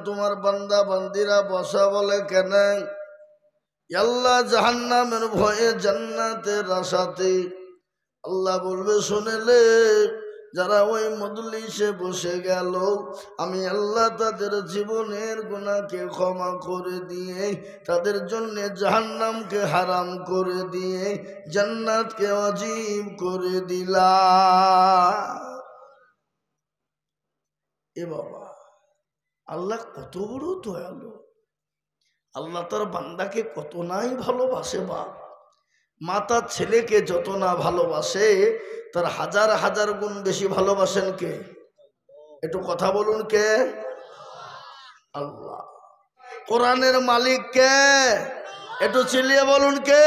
তোমার বান্দা বান্দিরা বসা বলে কেন? আল্লাহ জাহান্নামের ভয়ে জান্নাতের আশাতে। আল্লাহ বলবে শুনেলে যারা ওই মজলিসে বসে গেল, আমি আল্লাহ তাদের জীবনের গুনাহকে ক্ষমা করে দিয়ে, তাদের জন্য জাহান্নামকে হারাম করে দিয়ে জান্নাতকে ওয়াজিব করে দিলাম। এ বাবা, আল্লাহ কত বড় দয়ালু! আল্লাহ তার বান্দাকে কত নাই ভালোবাসে। বাপ মা তার ছেলেকে যত না ভালোবাসে, তার হাজার হাজার গুণ বেশি ভালোবাসেন কে? একটু কথা বলুন, কে? আল্লাহ। কোরআনের মালিক কে? একটু চিল্লিয়ে বলুন, কে?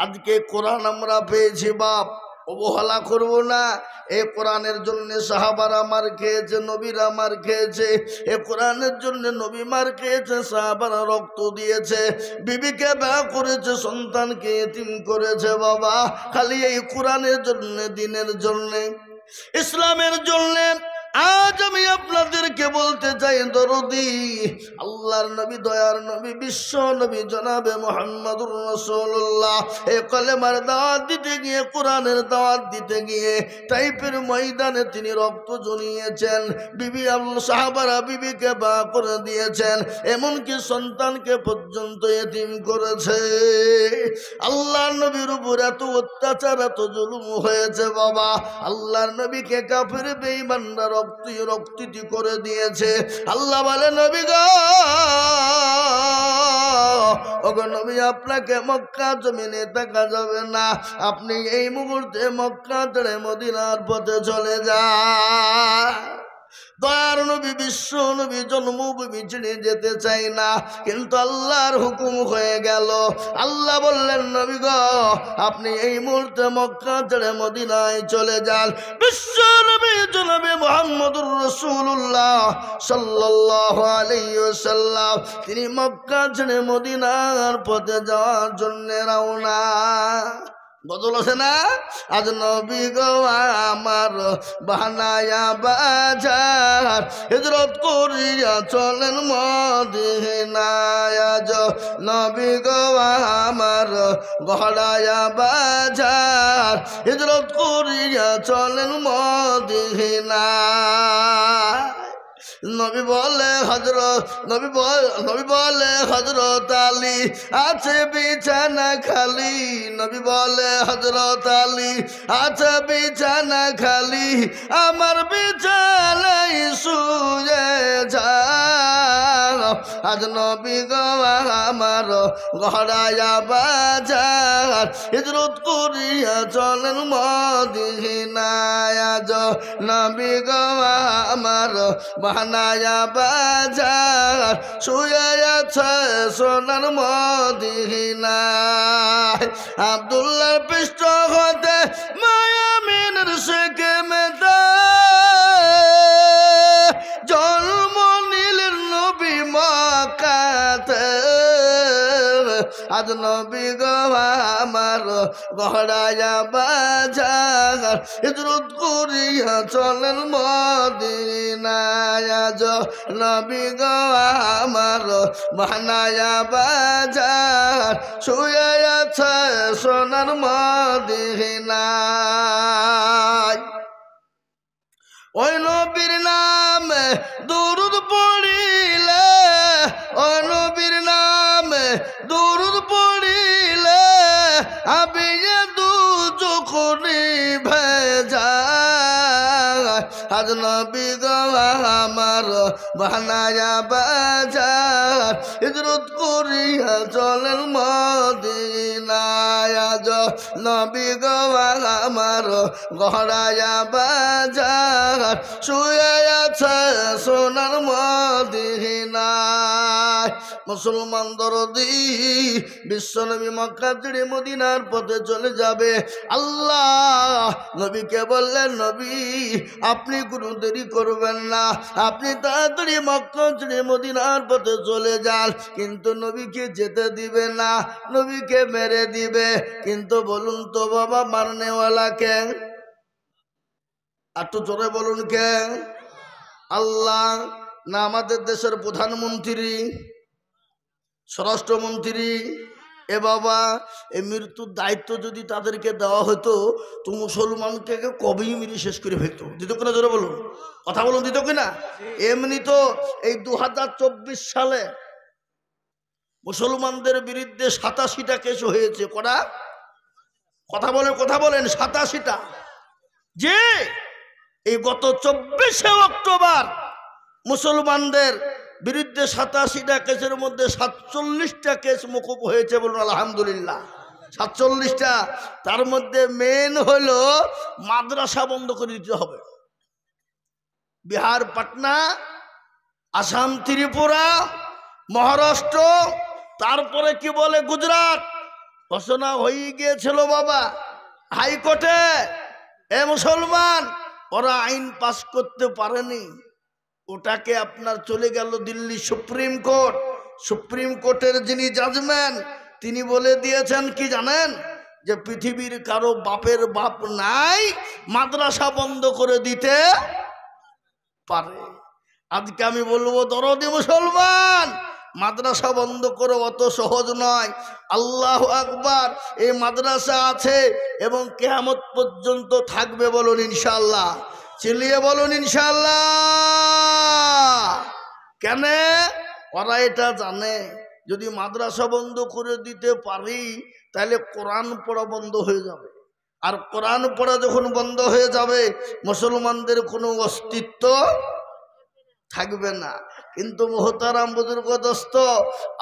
আজকে কোরআন আমরা পেয়েছি বাপ, অবহেলা করব না। এই কোরআনের জন্য সাহাবারা মার খেয়েছে, নবীরা মার খেয়েছে। এই কোরআনের জন্য নবী মার খেয়েছে, সাহাবারা রক্ত দিয়েছে, বিবিকে বিয়ে করেছে, সন্তানকে এতিম করেছে। বাবা খালি এই কোরআনের জন্য, দিনের জন্য, ইসলামের জন্য আজ আমি আপনাদেরকে বলতে চাই, দরদি আল্লাহর নবী, দয়ার নবী, বিশ্ব নবী জনাবে মুহাম্মদুর রাসূলুল্লাহ এই কলেমার দাওয়াত দিতে গিয়ে, কোরআনের দাওয়াত দিতে গিয়ে টাইপের ময়দানে তিনি রক্ত জড়িয়েছেন। বিবি আল্লাহ সাহাবারা বিবিকে বা করে দিয়েছেন, এমনকি সন্তানকে পর্যন্ত এতিম করেছে। আল্লাহর নবীর উপর এত অত্যাচার, এত জুলুম হয়েছে বাবা। আল্লাহর নবীকে কাফের বেঈমানরা রক্তি করে দিয়েছে। আল্লাহ বলে, নবী গো, ওগো নবী, আপনাকে মক্কা জমিনে দেখা যাবে না। আপনি এই মুহূর্তে মক্কা ছেড়ে মদিনার পথে চলে যান। দয়ার নবী, বিশ্ব নবী জন্মভূমি ছেড়ে যেতে চাই না, কিন্তু আল্লাহর হুকুম হয়ে গেল। আল্লাহ বললেন, নবী গো, আপনি এই মুহূর্তে মক্কা ছেড়ে মদিনায় চলে যান। বিশ্ব নবী জনাবে মুহাম্মদুর রাসূলুল্লাহ সাল্লাল্লাহু আলাইহি ওয়াসাল্লাম তিনি মক্কা ছেড়ে মদিনার পথে যাওয়ার জন্য রওনা। বদল আছে না? আজ নবী গো আমার বানায়া বাজার, হিজরত করিয়া চলেন মদিনায়। আজ নবী গো আমার গড়ায়া বাজার, হিজরত করিয়া চলেন মদিনায়। নবী বলে হযরত আলী আছে বিছানা খালি। নবী বলে হযরত আলী আছে বিছানা খালি, আমার বিছানায় শুয়ে যাও। আজ নবী গো আমার গড়ায়া বাজার, হিজরত করিয়া চলেন মদিনায়। আজ নবী গো আমার বানায়া বাজার, শুয়ে আছে সোনার মদিনায়। আব্দুল্লাহর পৃষ্ঠ হতে মায়ামিনের শেখে মেদা, জন্ম নিলেন নবী মক্কাতে। আজ নবী গো আমার গড়ায়া বাজার, হিজরত করিয়া চলেন মদিনায়। আজ নবী গো আমার বানায়া বাজার, শুয়ে আছে সোনার মদিনায়। ওই নবীর নামে দুরূদ পড়িলে, ওই নবীর নামে দুরূদ পড়িলে, আমি দুচোখ নিভে যায়। আজ নবী গো আমার বানায়া বাজার, হিজরত করিয়া চলেন মদিনায়। আজ নবী গো আমার গড়ায়া বাজার, শুয়ে আছে সোনার মদিনায়। মুসলমান দরদি বিশ্ব নবী মক্কা ছেড়ে মদিনার পথে চলে যাবে। আল্লাহ নবীকে বললেন, নবী আপনি কোনো দেরি করবেন না, আপনি তাড়াতাড়ি মক্কা ছেড়ে মদিনার পথে চলে যান। কিন্তু নবীকে যেতে দিবে না, নবীকে মেরে দিবে। কিন্তু বলুন তো বাবা, মারনেওয়ালা কে? একটু জোরে বলুন, কে? আল্লাহ। না আমাদের দেশের প্রধানমন্ত্রী, স্বরাষ্ট্রমন্ত্রী? এ বাবা, এই মৃত্যুর দায়িত্ব যদি তাদেরকে দেওয়া হতো তো মুসলমানকে কবেই মেরে শেষ করে ফেলতো। দিত কিনা জোরে বলুন, কথা বলুন, দিত কিনা? এমনি তো এই 2024 সালে মুসলমানদের বিরুদ্ধে 87টা কেস হয়েছে। কটা? কথা বলেন, কথা বলেন, 87টা। যে এই গত 24শে অক্টোবর মুসলমানদের বিরুদ্ধে 87টা কেসের মধ্যে 47টা কেস মকুব হয়েছে। বলুন আলহামদুলিল্লাহ। 47টা। তার মধ্যে মেন হলো মাদ্রাসা বন্ধ করে দিতে হবে। বিহার, পাটনা, আসাম, ত্রিপুরা, মহারাষ্ট্র, তারপরে কি বলে গুজরাট ঘোষণা হয়ে গিয়েছিল বাবা হাইকোর্টে। এ মুসলমান, ওরা আইন পাস করতে পারেনি, ওটাকে আপনার চলে গেল দিল্লি সুপ্রিম কোর্ট। সুপ্রিম কোর্টের যিনি জাজমেন্ট তিনি বলে দিয়েছেন কি জানেন? যে পৃথিবীর কারো বাপের বাপ নাই, মাদ্রাসা বন্ধ করে দিতে পারে। আজকে আমি বলবো দরদি মুসলমান, মাদ্রাসা বন্ধ করে অত সহজ নয়। আল্লাহু আকবার। এই মাদ্রাসা আছে এবং কিয়ামত পর্যন্ত থাকবে। বলুন ইনশাআল্লাহ। চিল্লিয়ে বলুন ইনশাআল্লাহ। কেন? ওরা এটা জানে যদি মাদ্রাসা বন্ধ করে দিতে পারি তাহলে কোরআন পড়া বন্ধ হয়ে যাবে। আর কোরআন পড়া যখন বন্ধ হয়ে যাবে মুসলমানদের কোনো অস্তিত্ব থাকবে না। কিন্তু মোহতারাম বুজুর্গ দোস্ত,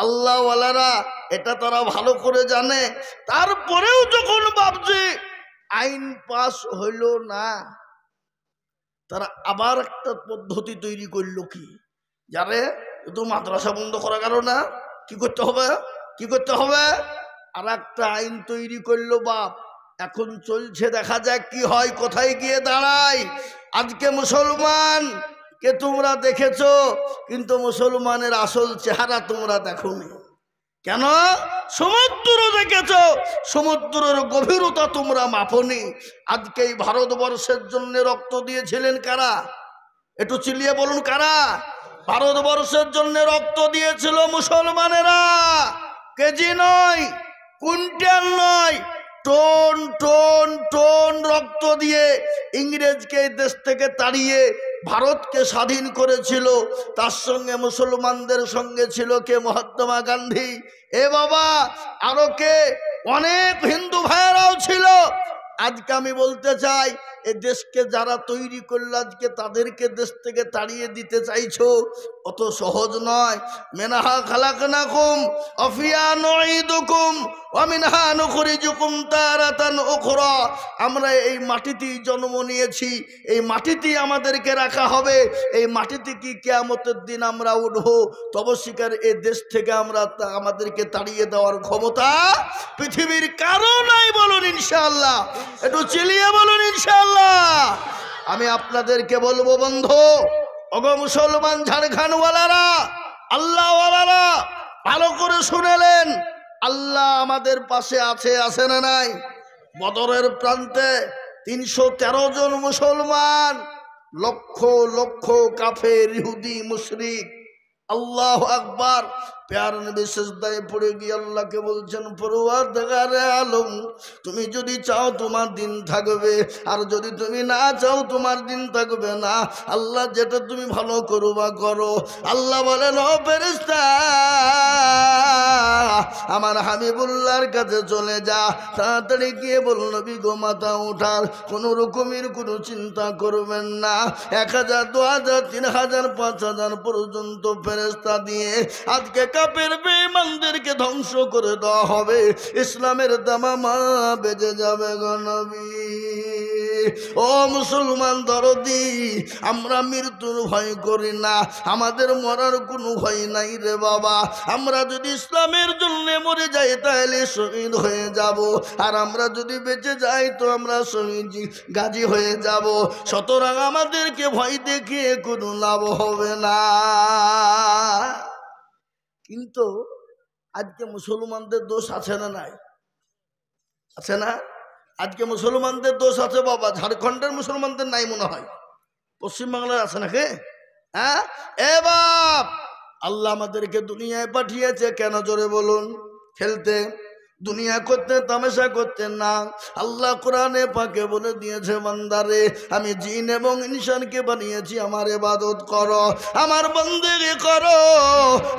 আল্লাহওয়ালারা এটা তারা ভালো করে জানে। তারপরেও যখন ভাবছে আইন পাস হইল না, তারা আবার একটা পদ্ধতি তৈরি করলো। কি যারে তো মাদ্রাসা বন্ধ করা গেল না, কি করতে হবে? কি করতে হবে? আর একটা আইন তৈরি করলো বাপ। এখন চলছে, দেখা যাক কি হয়, কোথায় গিয়ে দাঁড়ায়। আজকে মুসলমান কে তোমরা দেখেছো, কিন্তু মুসলমানের আসল চেহারা তোমরা দেখোনি। কেন? সমুদ্র দেখেছ, সমুদ্রের গভীরতা তোমরা মাপনি। আজকে এই ভারতবর্ষের জন্য রক্ত দিয়েছিলেন কারা? একটু চিল্লিয়ে বলুন কারা? ভারতবর্ষের জন্য রক্ত দিয়েছিল মুসলমানেরা। কেজি নয়, কুইন্টাল নয়, টন টন টন রক্ত দিয়ে ইংরেজকে দেশ থেকে তাড়িয়ে ভারতকে স্বাধীন করেছিল। তার সঙ্গে মুসলমানদের সঙ্গে ছিল কে? মহাত্মা গান্ধী। এ বাবা, আরো কে? অনেক হিন্দু ভাইয়েরাও ছিল। আজকে আমি বলতে চাই, এ দেশকে যারা তৈরি করলো আজকে তাদেরকে দেশ থেকে তাড়িয়ে দিতে চাইছো, অত সহজ নয়। মিনহা খালাকনাকুম ওয়া ফিহা নুঈদুকুম ওয়া মিনহা নুখরিজুকুম তারাতান উখরা। আমরা এই মাটিতেই জন্ম নিয়েছি, এই মাটিতেই আমাদেরকে রাখা হবে, এই মাটিতে কি কিয়ামতের দিন আমরা উঠবো। তবে শিকার এই দেশ থেকে আমাদেরকে তাড়িয়ে দেওয়ার ক্ষমতা পৃথিবীর কারো নাই। বলুন ইনশাআল্লাহ। একটু চিল্লিয়ে বলুন ইনশাআল্লাহ। আমি আপনাদেরকে বলবো বন্ধু, ওগো মুসলমান ঝাড়খণ্ডওয়ালারা, আল্লাহওয়ালারা, ভালো করে শুনেলেন। আল্লাহ আমাদের পাশে আছে, আছে না নাই? বদরের প্রান্তে 313 জন মুসলমান, লক্ষ লক্ষ কাফের ইহুদি মুশরিক। আল্লাহু আকবার। প্যার নবী সিজদায় পড়ে গিয়ে আল্লাহকে বলছেন, পরওয়ারদিগারে আলম, তুমি যদি চাও তোমার দিন থাকবে, আর যদি তুমি না চাও তোমার দিন থাকবে না। আল্লাহ যেটা তুমি ভালো করবা করো। আল্লাহ বলেন, ও ফেরেশতা, আমার হাবিবুল্লাহর কাছে চলে যা, তাড়াতাড়ি গিয়ে বল নবী গো মাথা ওঠার কোনো রকমের কোনো চিন্তা করবেন না। 1000, 2000, 3000, 5000 পর্যন্ত ফেরেশতা দিয়ে আজকে কাফের বেঈমানদেরকে ধ্বংস করে দেওয়া হবে। ইসলামের দামামা বেজে যাবে গো নবী। ও মুসলমান দরদি, আমরা মৃত্যুর ভয় করি না, আমাদের মরার কোনো ভয় নাই রে বাবা। আমরা যদি ইসলামের জন্য মরে যাই তাহলে শহীদ হয়ে যাব, আর আমরা যদি বেঁচে যাই তো আমরা শহীদ গাজী হয়ে যাব। সুতরাং আমাদেরকে ভয় দেখিয়ে কোনো লাভ হবে না। কিন্তু আজকে মুসলমানদের দোষ আছে না নাই? আছে না? আজকে মুসলমানদের দোষ আছে বাবা। ঝাড়খণ্ডের মুসলমানদের নাই মনে হয়, পশ্চিমবাংলার আছে নাকি? হ্যাঁ এ বাপ, আল্লাহ আমাদেরকে দুনিয়ায় পাঠিয়েছে কেন জোরে বলুন? খেলতে, দুনিয়া করতে, তামাশা করতে না। আল্লাহ কোরআনে পাকে বলে দিয়েছে, বান্দারে আমি জিন এবং ইনসানকে বানিয়েছি আমার ইবাদত করো, আমার বন্দেগি করো,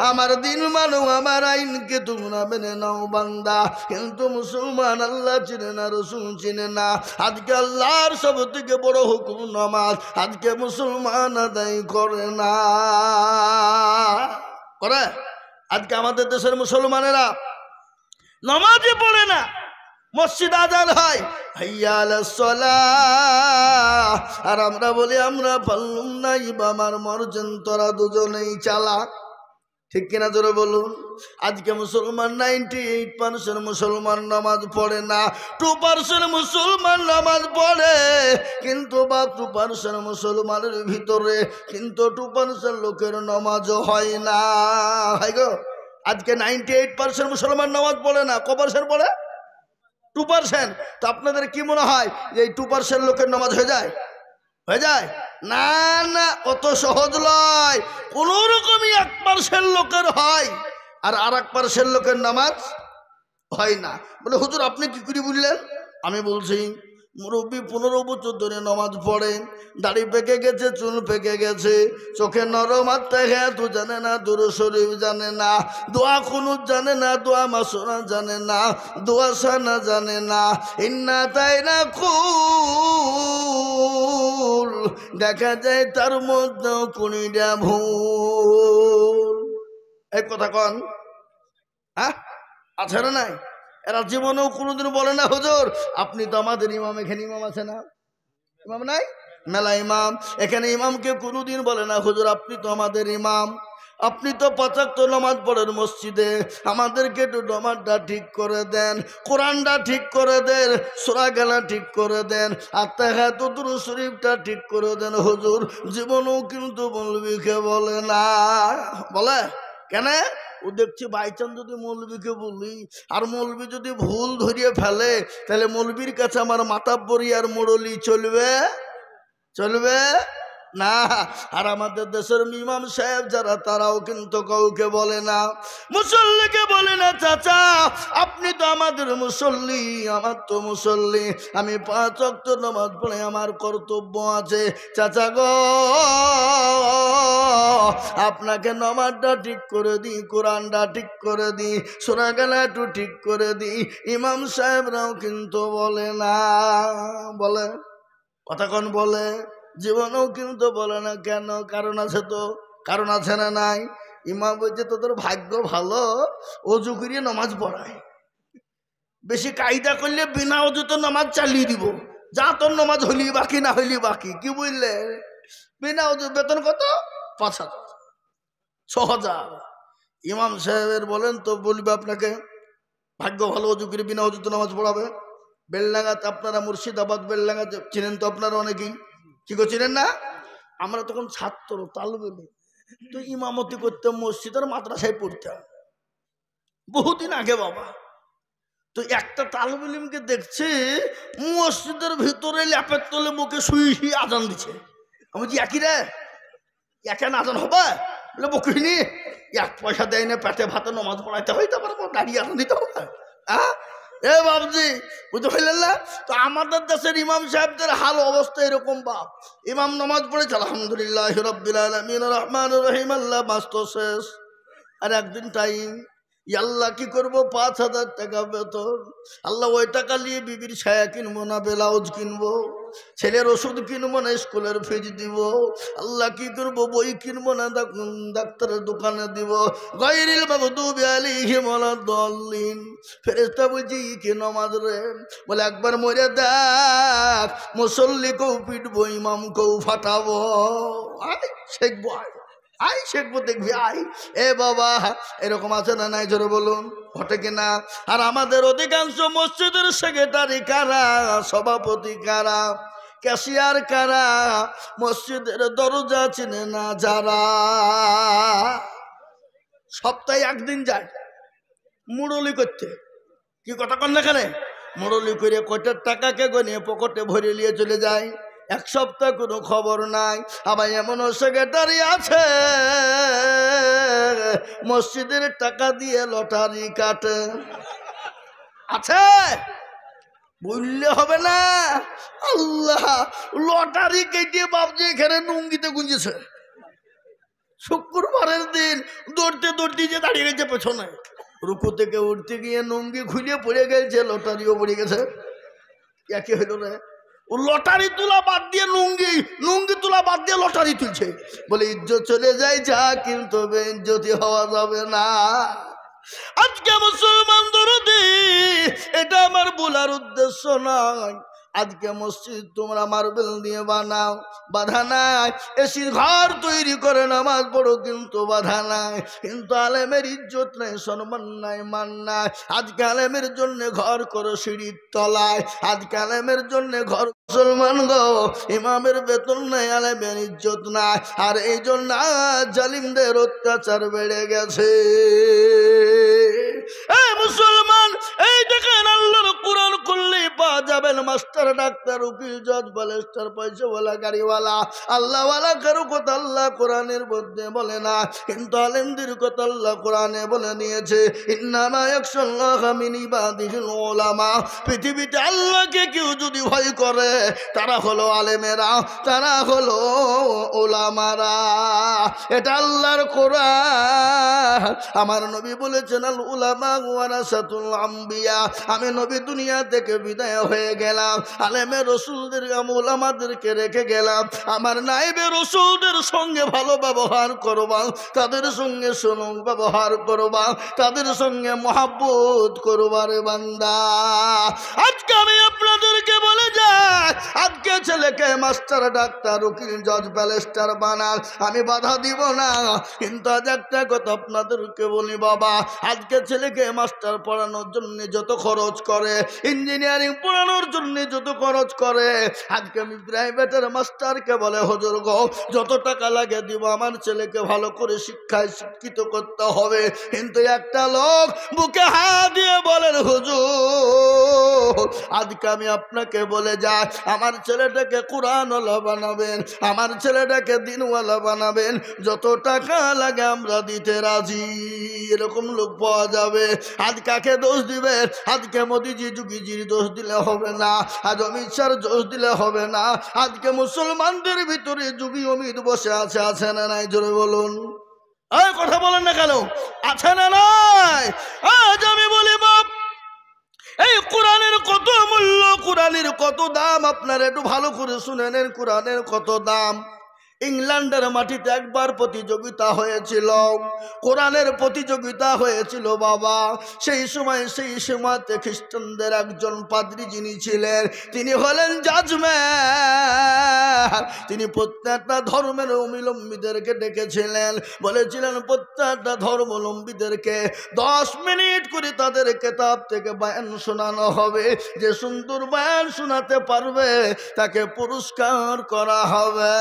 আমার দিন মানো, আমার আইনকে তোমরা মেনে নাও বান্দা। কিন্তু মুসলমান আল্লাহ চিনে না, রসুল চিনে না। আজকে আল্লাহর সব থেকে বড় হুকুম নামাজ, আজকে মুসলমান আদায় করে না। করে আজকে আমাদের দেশের মুসলমানেরা নামাজই পড়ে না। মসজিদ আজান হয় হাইয়া আলাস সালাহ, আর আমরা বলি আমরা পারলুম না, আমার মর্জন তোরা দুজনেই চালা। ঠিক কিনা জোরে বলুন? আজকে মুসলমান 98% মুসলমান নামাজ পড়ে না, 2% মুসলমান নামাজ পড়ে। কিন্তু বা 2% মুসলমানের ভিতরে কিন্তু 2% লোকের নামাজও হয় না। হয় গো, আজকে 98% মুসলমান নামাজ পড়ে না, ক% পড়ে? 2%। তো আপনাদের কি মনে হয় যে এই 2% লোকের নামাজ হয়ে যায়? হয়ে যায় না, না, অত সহজ নয়। কোন রকমই 1% লোকের হয়, আর 1% লোকের নামাজ হয় না। বলে হুজুর আপনি কি করে বুঝলেন? আমি বলছি, মুরব্বী 15 বছর ধরে নামাজ পড়ে, দাড়ি পেকে গেছে, চুল পেকে গেছে, চোখে নরম, আত্মা হ্যাঁ তো জানে না, দুরু শরীফ জানে না, দোয়া কুনুত জানে না, দোয়া মাসনা জানে না, দোয়া সানা জানে না, ইন্না তাই না কুল, দেখা যায় তার মধ্যে কুড়িটা ভুল। এই কথা কন, হ্যাঁ আছে না নাই? এরা জীবনেও কোনোদিন বলে না হুজুর আপনি তো আমাদের ইমাম, এখানে ইমাম আছে না? ইমাম নাই? মেলা ইমাম, এখানে ইমামকে কোনোদিন বলে না হুজুর আপনি তো আমাদের ইমাম, আপনি তো 5 ওয়াক্ত নামাজ পড়েন মসজিদে, আমাদেরকে একটু নামাজটা ঠিক করে দেন, কোরআনটা ঠিক করে দেন, সূরা গালা ঠিক করে দেন, আত্মাহাত দুরূদ শরীফটা ঠিক করে দেন। হুজুর জীবনেও কিন্তু মৌলবীকে বলে না। বলে কেন? ও দেখছি বাইচান্স যদি মৌলবীকে বলি, আর মৌলবী যদি ভুল ধরিয়ে ফেলে, তাহলে মৌলবীর কাছে আমার মাতাব্বরি আর মোড়লি চলবে? চলবে না। আর আমাদের দেশের ইমাম সাহেব যারা, তারাও কিন্তু কাউকে বলে না, মুসল্লিকে বলে না চাচা আপনি তো আমাদের মুসল্লি, আমার তো মুসল্লি, আমি 5 ওয়াক্ত নামাজ পড়ে আমার কর্তব্য আছে, চাচা গো আপনাকে নামাজটা ঠিক করে দিই, কোরআনটা ঠিক করে দিই, সূরা গালা একটু ঠিক করে দিই। ইমাম সাহেবরাও কিন্তু বলে না। বলে কথা কোন? বলে জীবনেও কিন্তু বলে না। কেন? কারণ আছে তো, কারণ আছে না নাই? ইমাম বলছে তোদের ভাগ্য ভালো, অজু করিয়ে নামাজ পড়ায়, বেশি কায়দা করলে বিনা অজুতে নামাজ চালিয়ে দিব, যা তোর নামাজ হইলি বাকি, না হইলি বাকি। কি বুঝলে? বিনা অজু বেতন কত? 5,000 6,000। ইমাম সাহেবের বলেন তো বলবে আপনাকে ভাগ্য ভালো, অজু করে বিনা অজুতে নামাজ পড়াবে। বেলডাঙ্গাতে আপনারা, মুর্শিদাবাদ বেলডাঙ্গা চিনেন তো আপনারা অনেকেই, কি গো চিনেন না? আমরা তখন ছাত্র, তালবেলি, তো ইমামতি করতাম, মসজিদের মাদ্রাসায় পড়তাম বহুদিন আগে বাবা। তো একটা তালবেলিমকে দেখছি মসজিদের ভিতরে ল্যাপের তলে মুখে শুয়ে শুয়ে আজান দিচ্ছে। আমি বলছি একই রে, একেন আজান হবে? বলে বকিনি, 1 পয়সা দেয় না, পেটে ভাতে নামাজ পড়াইতে হয়, তারপর দাঁড়িয়ে আজান দিতে হবে। হ্যাঁ এ বাবজি, বুঝতে পারলেন না? তো আমাদের দেশের ইমাম সাহেবদের হাল অবস্থা এরকম বাপ। ইমাম নামাজ পড়েছে আলহামদুলিল্লাহ রাব্বিল আলামিন রহমানুর রহিম, আল্লাহ বাস্ত শেষ। আর একদিন টাইম, আল্লাহ কি করবো, 5,000 টাকা বেতন, আল্লাহ ওই টাকা নিয়ে বিবির ছায়া কিনবো না, ব্লাউজ কিনবো, ছেলের ওষুধ কিনবো না, স্কুলের ফিজ দিব, আল্লাহ কি করবো, বই কিনবো না, ডাক্তারের দোকানে দিব। গায়রিল মাগদুবি আলাইহিম ওয়ালাদ-দাল্লিন। ফেরেশতা বলছি কি নামাজ রে? বলে একবার মরে দেখ, মুসল্লিকেও পিটবো, ইমামকেও ফাটাবো, আয় শেখবো, আই শেখবো, দেখবি আই। এ বাবা এরকম আছে না নাই? জোরে বলুন, ঘটে কিনা? আর আমাদের অধিকাংশ মসজিদের সেক্রেটারি কারা, সভাপতি কারা, ক্যাশিয়ার কারা, মসজিদের দরজা চিনে না যারা, সপ্তাহে একদিন যায় মুরলি করতে। কি কথা কন না? এখানে মুরলি করে কয়টার টাকাকে গনিয়ে পকেটে ভরে নিয়ে চলে যায়। এক সপ্তাহ কোনো খবর নাই। আবার এমনও সেক্রেটারি আছে মসজিদের টাকা দিয়ে লটারি কাটে, আছে, বললে হবে না। আল্লাহ, লটারি কেটে বাপজি এখানে নুঙ্গিতে গুঞ্জেছে। শুক্রবারের দিন দৌড়তে দৌড়তে যে দাঁড়িয়ে গেছে পেছনে, রুকু থেকে উঠতে গিয়ে নুঙ্গি খুলে পড়ে গেছে, লটারিও পড়ে গেছে। একই হইল রে, ও লটারি তোলা বাদ দিয়ে লুঙ্গি, লুঙ্গি তোলা বাদ দিয়ে লটারি তুলছে। বলে ইজ্জত চলে যায় যা, কিন্তু বেইজ্জতি হওয়া যাবে না। আজকে মুসলমান দরদি, এটা আমার বলার উদ্দেশ্য নয়। আজকে মসজিদ তোমরা মার্বেল দিয়ে বানাও, বাধা নাই। এসির ঘর তৈরি করে নামাজ পড়ো, কিন্তু বাধা নাই। কিন্তু আলেমের ইজ্জত নাই, সম্মান নাই, মান নাই। আজকে আলেমের জন্য ঘর করো সিঁড়ির তলায়, আজকে আলেমের জন্য ঘর। মুসলমান গো, ইমামের বেতন নাই, আলেমের ইজ্জত নাই। আর এই জন্য জালিমদের অত্যাচার বেড়ে গেছে। এই মুসলমান, এই দেখেন আল্লাহর কোরআন খুললেই পাওয়া যাবেন মাস্টার, ডাক্তার, উকিল, জজ, ব্যারিস্টার, পয়সাওয়ালা, গাড়িওয়ালা, আল্লাহওয়ালা। কারো কথা আল্লাহ কোরআনের মধ্যে বলে না, কিন্তু আলেমদের কথা আল্লাহ কোরআনে বলে নিয়েছে। ইন্নামা ইয়াখশাল্লাহা মিন ইবাদিহিল উলামা। পৃথিবীতে আল্লাহকে কেউ যদি ভয় করে, তারা হলো আলেমেরা, তারা হলো উলামারা। এটা আল্লাহর কোরআন। আমার নবী বলেছেন, আল উলামা ওয়ারাসাতুল আম্বিয়া। আমি নবী দুনিয়া থেকে বিদায় হয়ে গেলাম, আলেমে রসুলদের, উলামাদেরকে রেখে গেলাম। আমার নায়েবে রসুলদের সঙ্গে ভালো ব্যবহার করবা, তাদের সঙ্গে সুলভ ব্যবহার করবা, তাদের সঙ্গে মহাব্বত করবা রে বান্দা। আজকে আমি আপনাদেরকে বলে যাই, আজকে ছেলেকে মাস্টার, ডাক্তার, উকিল, জজ, ব্যারিস্টার বানান, আমি বাধা দিব না। কিন্তু আজ একটা কথা আপনাদেরকে বলি বাবা, আজকে ছেলেকে মাস্টার পড়ানোর জন্য যত খরচ করে, ইঞ্জিনিয়ারিং পড়ানোর জন্য যত খরচ করে, আজকে আমি প্রাইভেটের মাস্টারকে বলে, হুজুর গো যত টাকা লাগে দিব, আমার ছেলেকে ভালো করে শিক্ষায় শিক্ষিত করতে হবে। কিন্তু একটা লোক বুকে হাত দিয়ে বলেন, হুজুর আজকে আমি আপনাকে বলে যাই, আমার ছেলেটাকে কোরআনওয়ালা বানাবেন, আমার ছেলেটাকে দিনওয়ালা বানাবেন, যত টাকা লাগে আমরা দিতে রাজি। এরকম লোক পাওয়া যাবে। আজ কাকে দোষ দিবেন? আজকে মোদিজি, যোগীজির দোষ দিলে হবে না, আজ অমিত শাহর দোষ দিলে হবে না। আজকে মুসলমানদের ভিতরে যোগী অমিত বসে আছে, আছে না নাই? জোরে বলুন, এই কথা বলেন না কেন? আছে না নাই? আজ আমি বলি বাপ, এই কোরআনের কত মূল্য, কোরআনের কত দাম, আপনারা একটু ভালো করে শুনে নেন। কোরআনের কত দাম। ইংল্যান্ডের মাটিতে একবার প্রতিযোগিতা হয়েছিল, কোরআনের প্রতিযোগিতা হয়েছিল বাবা। সেই সময়তে খ্রিস্টানদের একজন পাদ্রী যিনি ছিলেন, তিনি হলেন জাজম্যান। তিনি প্রত্যেকটা ধর্মের অবলম্বীদেরকে ডেকেছিলেন, বলেছিলেন প্রত্যেকটা ধর্মাবলম্বীদেরকে 10 মিনিট করে তাদের কেতাব থেকে বয়ান শোনানো হবে। যে সুন্দর বয়ান শোনাতে পারবে তাকে পুরস্কার করা হবে।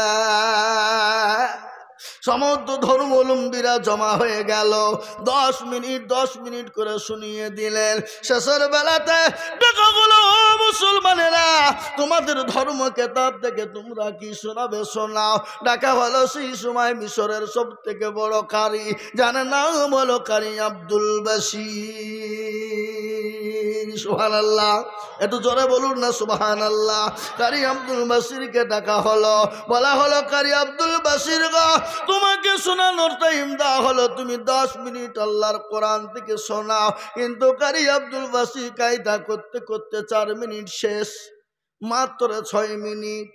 সমস্ত ধর্মাবলম্বীরা জমা হয়ে গেল, 10 মিনিট করে শুনিয়ে দিলেন। শেষের বেলাতে দেখা গেল, মুসলমানেরা তোমাদের ধর্ম কেতাব থেকে তোমরা কি শোনাবে শোনাও। ডাকা হলো সেই সময় মিশরের সব থেকে বড় কারি, জানেন নাম হলো কারি আব্দুল বাসির। সুবহানাল্লাহ, একটু জোরে বলুন না সুবহানাল্লাহ। কারি আব্দুল বাসিরকে ডাকা হলো, বলা হলো, কারি আব্দুল বাসির গো, তোমাকে শোনানোর টাইম দেওয়া হলো, তুমি 10 মিনিট আল্লাহর কোরআন থেকে শোনাও। কিন্তু কারি আব্দুল বাসির কায়দা করতে করতে 4 মিনিট শেষ, মাত্র 6 মিনিট।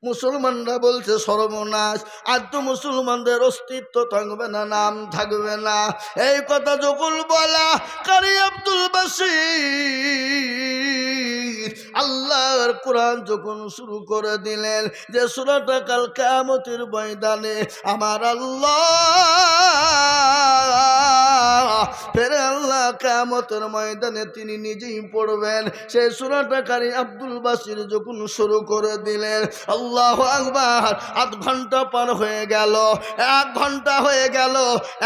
মুসলমানরা বলছে সর্বনাশ, আজ তো মুসলমানদের অস্তিত্ব থাকবে না, নাম থাকবে না। এই কথা যখন বলা, কারি আব্দুল বাসির আল্লাহর কোরআন যখন শুরু করে দিলেন, যে সূরাটা কাল কিয়ামতের ময়দানে আমার আল্লাহ, ফেরে আল্লাহ কিয়ামতের ময়দানে তিনি নিজেই পড়বেন, সেই সূরাটা কারি আব্দুল বাসির যখন শুরু করে দিলেন, আল্লাহু আকবার। 8 ঘন্টা পার হয়ে গেল, 1 ঘন্টা হয়ে গেল,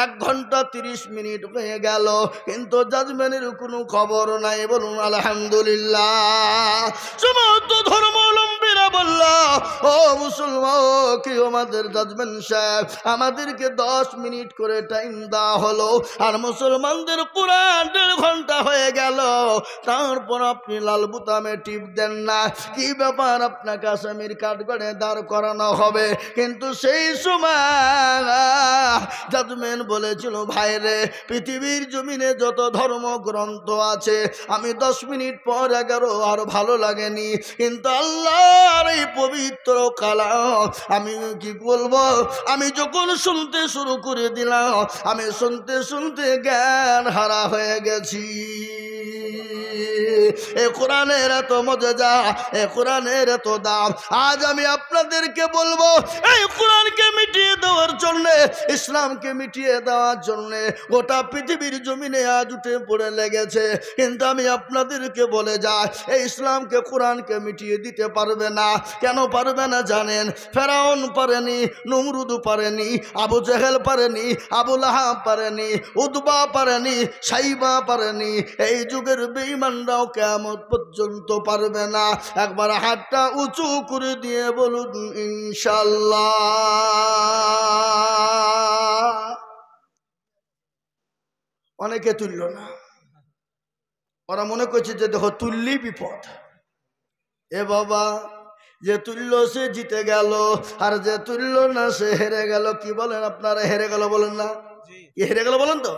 1 ঘন্টা 30 মিনিট হয়ে গেল, কিন্তু জাজমেনের কোনো খবর নাই। বলুন আলহামদুলিল্লাহ। সমস্ত ধর্মাবলম্বীরা বলল, ও মুসলমান, কি আমাদের জাজমেন্ট সাহেব, আমাদেরকে 10 মিনিট করে টাইম দেওয়া হলো, আর মুসলমানদের পুরা 1.5 ঘন্টা হয়ে গেল, তারপর আপনি লাল বুতামে টিপ দেন না। কি ব্যাপার, আপনাকে আসামির কাঠগড়ে দাঁড় করানো হবে। কিন্তু সেই সময় জাজমেন্ট বলেছিল, ভাইরে, পৃথিবীর জমিনে যত ধর্মগ্রন্থ আছে আমি 10 মিনিট পর 11 আর ভালো লাগেনি, কিন্তু আল্লাহর এই পবিত্র কালাম আমি কি বলবো, আমি যখন শুনতে শুরু করে দিলাম, আমি শুনতে শুনতে জ্ঞান হারা হয়ে গেছি। এ কোরআনের এত মজা, এ কোরআনের এত দাম। আজ আমি আপনাদেরকে বলবো, এই কোরআনকে মিটিয়ে দেওয়ার জন্য, ইসলামকে মিটিয়ে দেওয়ার জন্য গোটা পৃথিবীর জমিনে আজ উঠে পড়ে লেগেছে, কিন্তু আমি আপনাদেরকে বলে যাই, এই ইসলামকে কোরআনকে মিটিয়ে দিতে পারবে না। কেন পারবে না জানেন? ফেরাউন পারেনি, নমরুদ পারেনি, আবু জেহেল পারেনি, আবু লাহাব পারেনি, উতবা পারেনি, সাইবা পারেনি, এই যুগের বেঈমানরাও কিয়ামত পর্যন্ত পারবে না। একবার হাতটা উঁচু করে দিয়ে বলুন ইনশাআল্লাহ। অনেকে তুলল না, ওরা মনে করছে যে দেখো তুললেই বিপদ। এ বাবা, যে তুলল সে জিতে গেল, আর যে তুলল না সে হেরে গেল। কি বলেন আপনারা? হেরে গেল বলেন না? কি হেরে গেল বলেন তো?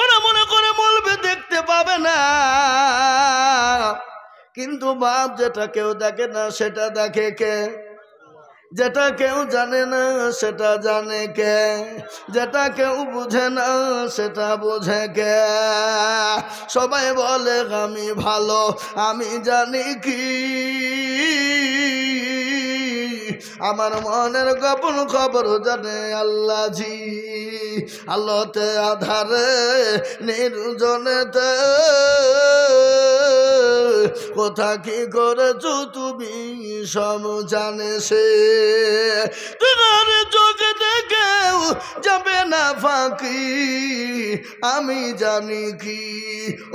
ওরা মনে করে মলবে দেখতে পাবে না, কিন্তু বাপ যেটা কেউ দেখে না সেটা দেখে কে? যেটা কেউ জানে না সেটা জানে কে? যেটা কেউ বুঝে না সেটা বোঝে কে? সবাই বলে আমি ভালো, আমি জানি কি আমার মনের গোপন খবর জানে আল্লাহ জি। আলোতে আধারে নির্জনেতে কোথা কি করেছো তুমি সব জানে সে। তোমার চোখে দেখেও যাবে না ফাঁকি, আমি জানি কি।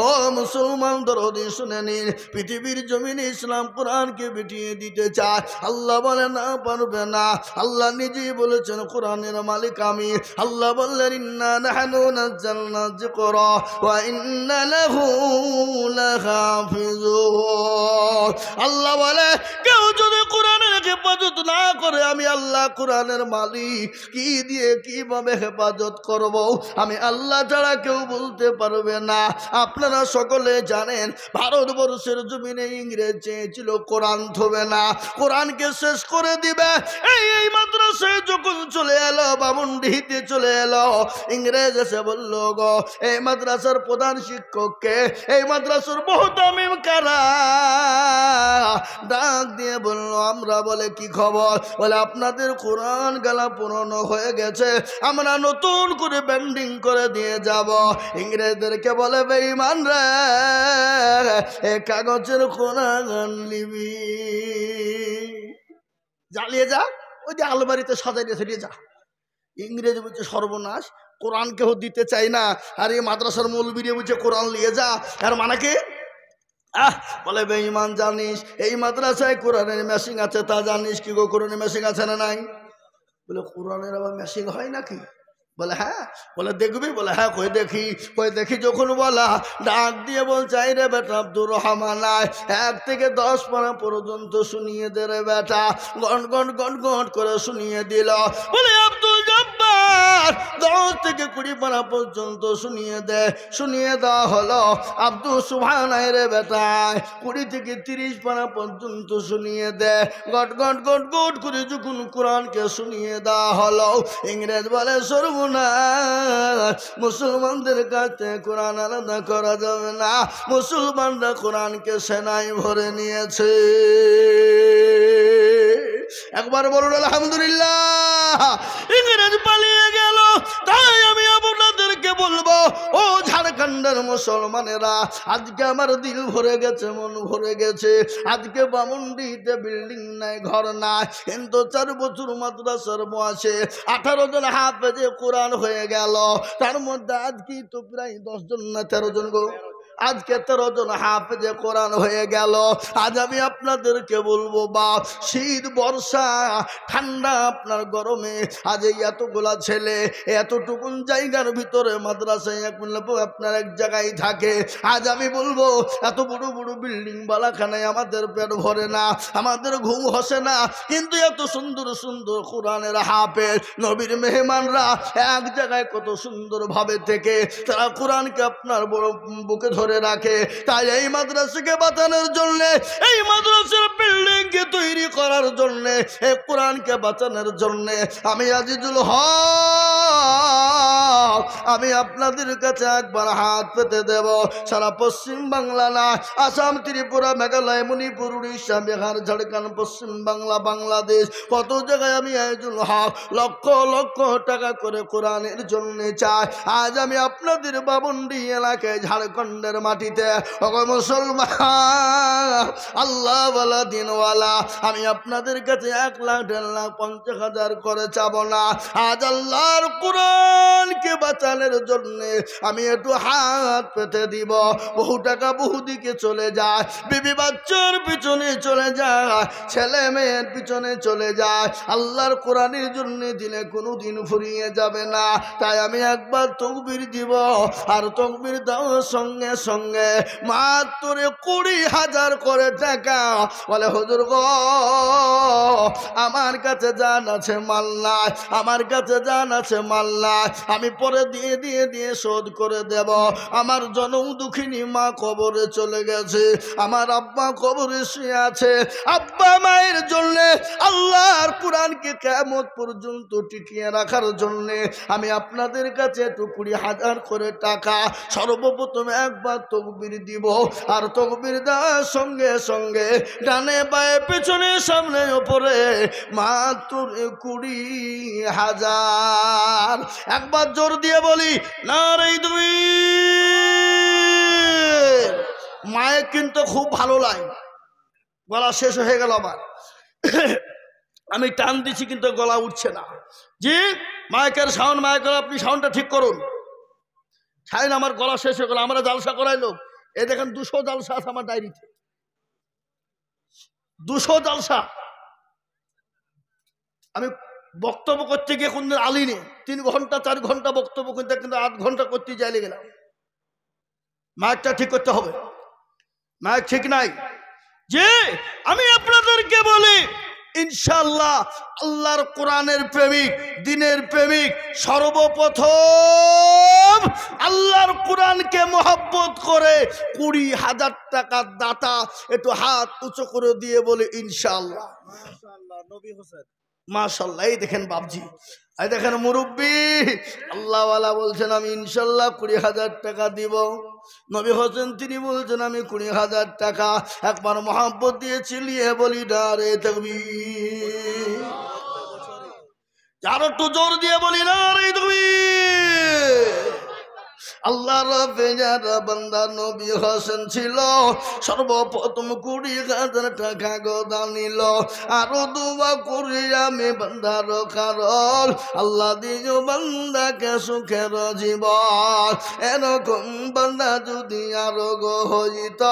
ও মুসলমান দরদি শুনে নিন, পৃথিবীর জমিনে ইসলাম কোরআনকে মিটিয়ে দিতে চায়, আল্লাহ বলে না, পারবে না। আল্লাহ নিজেই বলেছেন কোরআনের মালিক আমি। আল্লাহ বললেন ইন্না নাহনু নাযালনা যিকরা ওয়া ইন্না লাহু লাহাফিজুন। আল্লাহ বলে কেউ যদি কোরআনের হেফাজত না করে, আমি আল্লাহ কোরআনের মালিক কি দিয়ে কিভাবে হেফাজত করব, আমি আল্লাহ ছাড়া কেউ বলতে পারবে না। আপনারা সকলে জানেন, ভারতবর্ষের জমিনে ইংরেজ চেয়েছিল কোরআন থবে না, কোরআনকে শেষ করে দিবে। এই মাদ্রাসায় যখন চলে এলো, বামুনডিহিতে চলে এলো, ইংরেজ এসে বলল গো, এই মাদ্রাসার প্রধান শিক্ষককে, এই মাদ্রাসার মুহতামিম কারা? ডাক দিয়ে বলল আমরা। বলে কি খবর? বলে আপনাদের কোরআন গালা পুরনো হয়ে গেছে, আমরা নতুন করে ব্যান্ডিং করে দিয়ে যাব। ইংরেজদেরকে বলে বেঈমান রে, এ কাগজের কোরআন নিবি, জ্বালিয়ে যা, ওই যে আলমারিতে সাজাই দিয়ে ছড়িয়ে যা। ইংরেজ বলছে সর্বনাশ, কোরআন কেউ দিতে চাই না, আর এই মাদ্রাসার মৌলবি বলছে কোরআন নিয়ে যা। আর মানে কি? বলে বেঈমান, জানিস এই মাদ্রাসায় কোরআনের মেশিন আছে, তা জানিস কি গো? কোরআনের মেশিন আছে না নাই? বলে কোরআনের আবার মেশিন হয় নাকি? বলে হ্যাঁ। বলে দেখবি? বলে হ্যাঁ, কই দেখি। কই দেখি যখন বলা, ডাক দিয়ে বলছে আই রে বেটা আব্দুর রহমান, 1 থেকে 10 পারা পর্যন্ত শুনিয়ে দে রে বেটা। গন গন গন গন করে শুনিয়ে দিল। বলে আব্দুল জব্বার 10 থেকে 20 পারা পর্যন্ত শুনিয়ে দে। শুনিয়ে দেওয়া হলো। আব্দুল সুবহান রে বেটা 20 থেকে 30 পারা পর্যন্ত শুনিয়ে দে। গট গট গট গট করে যখন কোরআনকে শুনিয়ে দেওয়া হলো, ইংরেজ বলে সর্ব না, মুসলমানদের কাছে কোরআন আলাদা করা যাবে না, মুসলমানরা কোরআনকে সেনায় ভরে নিয়েছে। একবার বলুন আলহামদুলিল্লাহ। ইংরেজ পালিয়ে গেল। তাই আমি আপনাদেরকে বলবো, ও ঝাড়খণ্ডের মুসলমানেরা, আজকে আমার দিল ভরে গেছে, মন ভরে গেছে। আজকে বামুনডিতে বিল্ডিং নাই, ঘর নাই, কিন্তু 4 বছর মাদ্রাসার বয়সে 18 জন হাফেজে কোরআন হয়ে গেল। তার মধ্যে আজকে তো প্রায় 10 জন না 13 জন গো, আজকে 13 জন হাফেজে কোরআন হয়ে গেল। আজ আমি আপনাদেরকে বলবো বাপ, শীত বর্ষা ঠান্ডা আপনার গরমে আজ এই এতগুলা ছেলে এতটুকুন জায়গার ভিতরে মাদ্রাসায় আপনার এক জায়গায় থাকে। আজ আমি বলবো এত বড় বড় বিল্ডিং বালাখানায় আমাদের পেট ভরে না, আমাদের ঘুম হসে না, কিন্তু এত সুন্দর সুন্দর কোরআনের হাফেজ নবীর মেহমানরা এক জায়গায় কত সুন্দর ভাবে থেকে তারা কোরআনকে আপনার বড় বুকে ধরে রাখে। তাই এই মাদ্রাসাকে বাঁচানোর জন্য, এই মাদ্রাসার বিল্ডিং কে তৈরি করার জন্য, এই কোরআনকে বাঁচানোর জন্য আমি আজিজুল হক আমি আপনাদের কাছে একবার হাত পেতে দেব। সারা পশ্চিম বাংলা না, আসাম, ত্রিপুরা, মেঘালয়, মণিপুর, উড়িষ্যা, বিহার, ঝাড়খণ্ড, পশ্চিম বাংলা, বাংলাদেশ, কত জায়গায় আমি আজিজুল হক লক্ষ লক্ষ টাকা করে কোরআনের জন্য চাই। আজ আমি আপনাদের বাবন্ডি এলাকায় ঝাড়খণ্ডের মাটিতে মুসলমান আল্লাহওয়ালা দিনওয়ালা আমি আপনাদের কাছে 1 লাখ 1.5 লাখ 50,000 করে চাবো না। আজ আল্লাহর কোরআনকে বাঁচানোর জন্য আমি একটু হাত পেতে দিব। বহু টাকা বহু দিকে চলে যায়, বিবি বাচ্চার পিছনে চলে যায়, ছেলে মেয়ের পিছনে চলে যায়, আল্লাহর কোরআনের জন্য দিলে কোনোদিন ফুরিয়ে যাবে না। তাই আমি একবার তকবীর দিব, আর তকবীর দেওয়ার সঙ্গে সঙ্গে মাত্র 20,000 করে টাকা বলে হুজুর গো আমার কাছে জান আছে মাল নাই, আমার কাছে জান আছে মাল নাই, আমি পরে দিয়ে দিয়ে দিয়ে শোধ করে দেব। আমার জনম দুঃখিনী মা কবরে চলে গেছে, আমার আব্বা কবরে শুয়ে আছে, আব্বা মায়ের জন্য আল্লাহর কোরআনকে কিয়ামত পর্যন্ত টিকিয়ে রাখার জন্য আমি আপনাদের কাছে 20,000 করে টাকা সর্বপ্রথম একবার তকবীর দিব, আর তকবীর দেওয়ার সঙ্গে সঙ্গে ডানে বায়ে পেছনে সামনে উপরে মাত্র 20,000। একবার জোর দিয়ে বলি নারে তাকবীর। মায়ের কিন্তু খুব ভালো লাগে, গলা শেষ হয়ে গেল আমার, আমি টান দিছি কিন্তু গলা উঠছে না। জি মাইকের সাউন্ড, মাইকের আপনি সাউন্ডটা ঠিক করুন। সাইন আমার গলা শেষ হয়ে গেল, আমরা জালসা করাই লোক, এই দেখেন 200 জালসা আছে আমার ডায়েরিতে, 200 জালসা। আমি বক্তব্য করতে গিয়ে কোনদিন আলিনি, 3 ঘন্টা 4 ঘন্টা বক্তব্য করতে, কিন্তু 8 ঘন্টা করতে যাইলে গেলাম। মাইকটা ঠিক করতে হবে, মাইক ঠিক নাই। যে আমি আপনাদেরকে বলি ইনশাআল্লাহ আল্লাহর কোরআনের প্রেমিক, দিনের প্রেমিক, সর্বপ্রথম আল্লাহর কোরআনকে মহব্বত করে 20,000 টাকার দাতা একটু হাত উঁচু করে দিয়ে বলে ইনশাআল্লাহ। মাশাআল্লাহ নবী হোসেন, মাশাআল্লাহ। এই দেখেন বাপজি, এই দেখেন মুরব্বী, আল্লাহওয়ালা বলছেন আমি ইনশাআল্লাহ 20,000 টাকা দিব। নবী হোসেন তিনি বলছেন আমি 20,000 টাকা। একবার মহব্বত দিয়ে চিলিয়ে বলি নারে তাকবীর। আর একটু জোর দিয়ে বলি নারে তাকবীর। আল্লাহ রাব্বের বান্দা নবী হোসেন ছিল, সর্বপ্রথম 20,000 টাকা গোদান নিল। আরো দুয়া করি আমি বান্দার কারণ আল্লাহ দিও বান্দাকে সুখের জীবন। এরকম বান্দা যদি আরো গো হইত,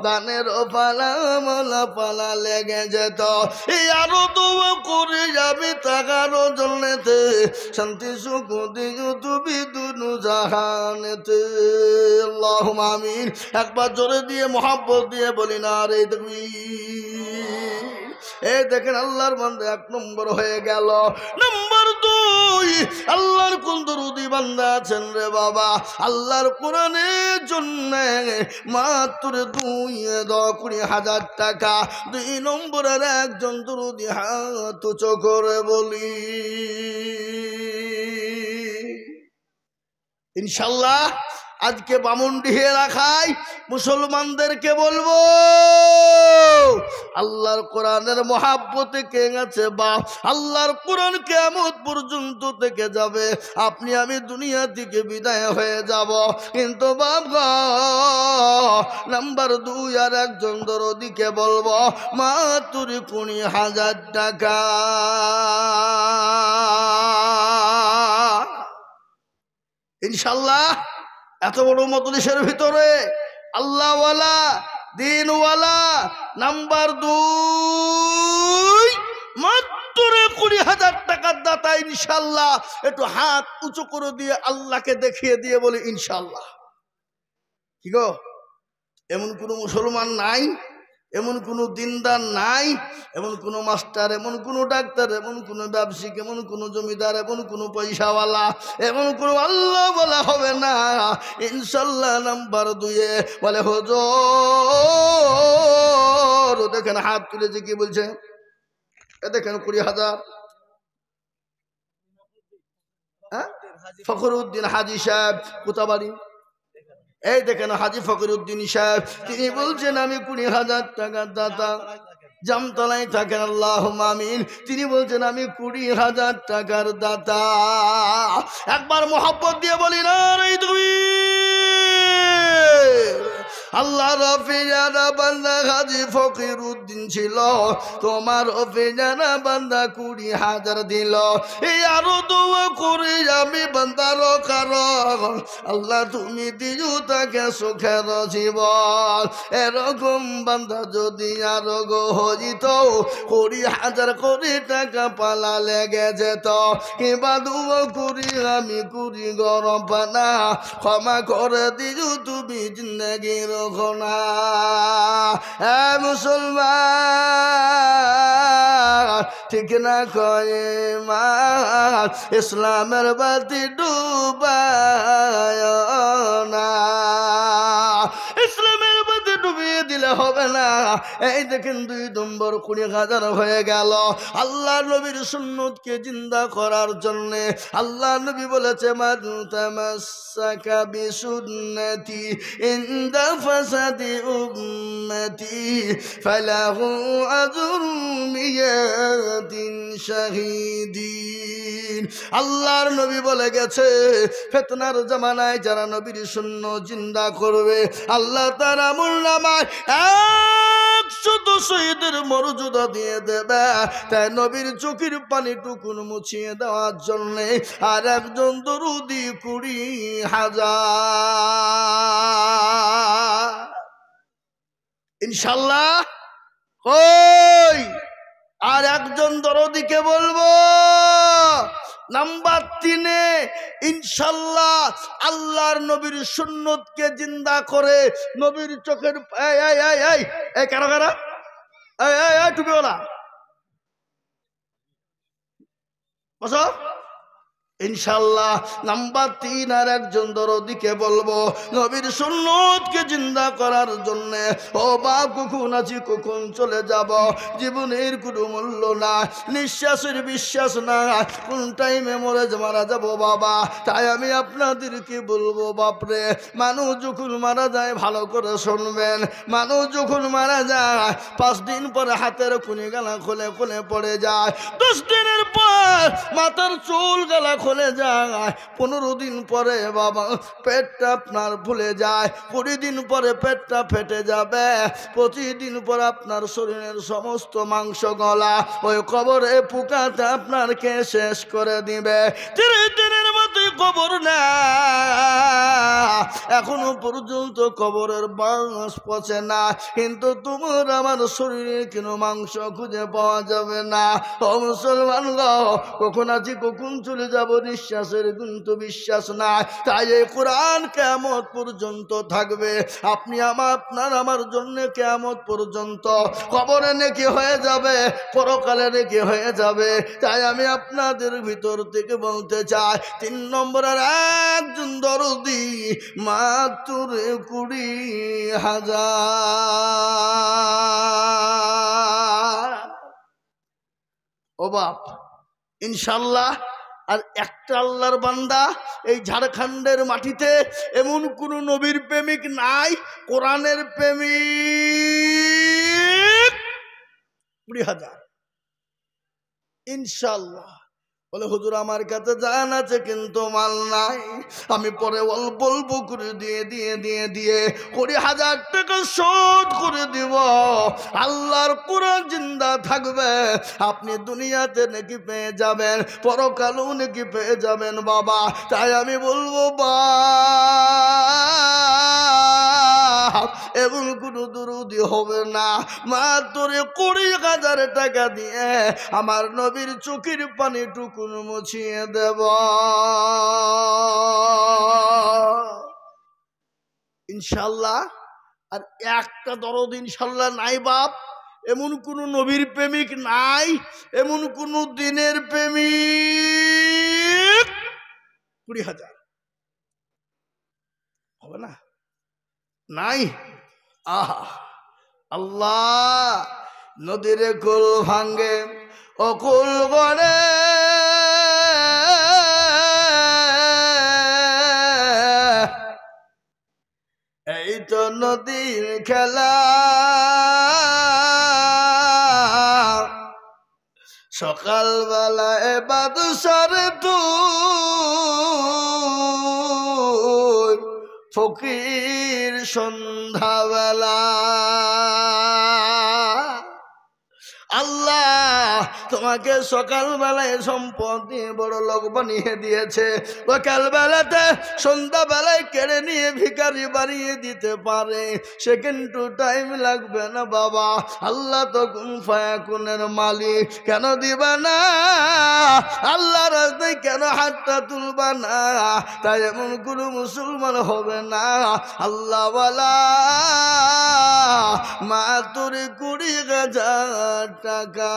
দানের পালা মোলা পালা লেগে যেত। এই আরো দুয়া করি আমি টাকার জন্যতে শান্তি সুখ দিও তুমি দুনু জাহান। আল্লাহুম্মা আমিন। একবার জোরে দিয়ে মহব্বত দিয়ে বলি না রে তাকবীর। এই দেখেন আল্লাহর বান্দা 1 নম্বর হয়ে গেল। নম্বর 2, আল্লাহর কোন দরুদি বান্দা আছেন রে বাবা আল্লাহর কোরআনের জন্য মাত্র 20,000 টাকা। 2 নম্বরের একজন দরুদি হাত উঁচু করে বলি ইনশাল্লাহ। আজকে বামুনডিহি এলাকায় মুসলমানদেরকে বলবো আল্লাহর কোরআনের মহাব্বতে কে গেছে বাপ, আল্লাহর কোরআন কিয়ামত পর্যন্ত থেকে যাবে। আপনি আমি দুনিয়া থেকে বিদায় হয়ে যাব, কিন্তু বাপ গো নাম্বার 2 আর একজন দরদিকে বলবো মাত্র 20,000 টাকা। ইনশাল্লাহ এত বড় মজলিসের ভিতরে আল্লাহওয়ালা দিনওয়ালা। নাম্বার 2 মাত্র 20,000 টাকার দাতা ইনশাল্লাহ। একটু হাত উঁচু করে দিয়ে আল্লাহকে দেখিয়ে দিয়ে বলি ইনশাল্লাহ। কি গো, এমন কোন মুসলমান নাই, এমন কোন দিনদার নাই, এমন কোন মাস্টার, এমন কোন ডাক্তার, এমন কোন ব্যবসায়িক, এমন কোন জমিদার, এমন কোন পয়সাওয়ালা, এমন কোন আল্লাহ বলা হবে না ইনশাল্লাহ। নাম্বার 2 বলে হুজুর দেখেন হাত তুলেছে, কি বলছে? এ দেখেন 20,000। হ্যাঁ, ফখরুদ্দিন হাজি সাহেব কোথাবাড়ি? এই দেখেন হাজি ফখরুদ্দিন সাহেব, তিনি বলছেন আমি 20,000 টাকার দাতা। জামতলায় থাকেন, আল্লাহুম্মা আমিন। তিনি বলছেন আমি 20,000 টাকার দাতা। একবার মোহাব্বত দিয়ে বলি না রে তুমি। আল্লাহ রফিজানা বান্দা হাজি ফকিরউদ্দিন ছিল, তোমার রফিজানা বান্দা 20,000 দিল। এই আরো দোয়া করি আমি বান্দার কারণ আল্লাহ তুমি দিও তাকে সুখের জীবন। এরকম বান্দা যদি আরো গো হইত 20,000 কোটি টাকা পালা লেগে যেত। কিংবা দোয়া করি আমি 20 গরম পানা ক্ষমা করে দিও তুমি জিন্দেগির ঘনা। মুসলমান ঠিক না কয়ে মা, ইসলামের বাতি ডুবায় না। ইসলামের বাতি ডুবিয়ে দিলে হবে না। এই দেখেন 2 নম্বর 20,000 হয়ে গেল। আল্লাহ নবীর সুন্নতকে জিন্দা করার জন্য আল্লাহ নবী বলেছে মান তামাসসাকা বিসুন্নতি ইনদা ফাসাদি উম্মতি ফালাহু আজরু মিয়াতিন শাহীদিন। আল্লাহর নবী বলে গেছে ফিতনার জামানায় যারা নবীর সুন্নাত জিন্দা করবে আল্লাহ তার আমলনামায় 100 শহীদের মর্যাদা দিয়ে দেবে। তাই নবীর চোখের পানিটুকুন মুছিয়ে দেওয়ার জন্য আর একজন দরুদি 20,000 ইনশাল্লাহ। ওই আর একজন দরদিকে বলবো। নাম্বার 3 ইনশাল্লাহ আল্লাহর নবীর সুন্নতকে জিন্দা করে নবীর চোখের এই কারা কারা টুপিওয়ালা বসো ইনশাল্লাহ। নাম্বার 3 আর একজন দরদিকে বলবো নবীর সুন্নতকে জিন্দা করার জন্য। ও বাপ, কখন আছি কখন চলে যাব, জীবনের কোনো মূল্য না, নিঃশ্বাসের বিশ্বাস না, কোন টাইমে মারা যাব বাবা। তাই আমি আপনাদেরকে বলবো বাপরে, মানুষ যখন মারা যায় ভালো করে শুনবেন, মানুষ যখন মারা যায় 5 দিন পরে হাতের খুনি গালা খুলে খুলে পড়ে যায়, 10 দিনের পর মাথার চুল গালা খুলে যায়, 15 দিন পরে বাবা পেটটা আপনার ফুলে যায়, 20 দিন পরে পেটটা ফেটে যাবে, 25 দিন পর আপনার শরীরের সমস্ত মাংস গলা ওই কবরে পোকাতে আপনারকে শেষ করে দিবে। 30 দিনের মধ্যে কবর না, এখনো পর্যন্ত কবরের বাঁশ পচে না, কিন্তু তোমার আমার শরীরে কোনো মাংস খুঁজে পাওয়া যাবে না। ও মুসলমান গো, কখন আছি কখন চলে যাব নিঃশ্বাসের কিন্তু বিশ্বাস নাই। তাই এই কোরআন কিয়ামত পর্যন্ত থাকবে। আপনি আপনার আমার জন্য কিয়ামত পর্যন্ত। কবরে নেকি হয়ে যাবে, পরকালে নেকি হয়ে যাবে। তাই আমি আপনাদের ভিতর থেকে বলতে চাই 3 নম্বরের একজন দরদি মাত্র 20,000। ও বাপ, ইনশাল্লাহ আর একটা আল্লাহর বান্দা এই ঝাড়খণ্ডের মাটিতে এমন কোন নবীর প্রেমিক নাই, কোরআনের প্রেমিক 20,000 ইনশাল্লাহ। বলে হুজুর আমার কাছে জান আছে কিন্তু মাল নাই, আমি পরে অল্প অল্প করে দিয়ে 20,000 টাকা শোধ করে দিব। আল্লাহর কোরআন জিন্দা থাকবে, আপনি দুনিয়াতে নাকি পেয়ে যাবেন, পরকালেও নাকি পেয়ে যাবেন বাবা। তাই আমি বলবো এমন কোনো দুরুদি হবে না। মাত্র 20,000 টাকা দিয়ে আমার নবীর চোখের পানিটুকু মুছিয়ে দেব ইনশাল্লাহ। আর একটা দরদ ইনশাল্লাহ নাই বাপ, এমন কোন নবীর প্রেমিক নাই, এমন কোন দিনের প্রেমিক 20,000 হবে না, নাই। আহা আল্লাহ নদীর কুল ভাঙ্গে অকুল গড়ে এই তো নদীর খেলা, সকালবেলায় বাদশার তুই ফকির সন্ধ্যাবেলা। আল্লাহ তোমাকে সকালবেলায় সম্পদ দিয়ে বড় লোক বানিয়ে দিয়েছে, সকালবেলাতে সন্ধ্যাবেলায় কেড়ে নিয়ে ভিখারি বানিয়ে দিতে পারে, সে কিন্তু টাইম লাগবে না বাবা। আল্লাহ তো কুন ফায়াকুনের মালিক, কেন দিবা না? আল্লাহ রাস্তায় কেন হাতটা তুলবা না? তাই এমন কোনো মুসলমান হবে না আল্লাহ ওয়ালা মাত্র 20,000 টাকা।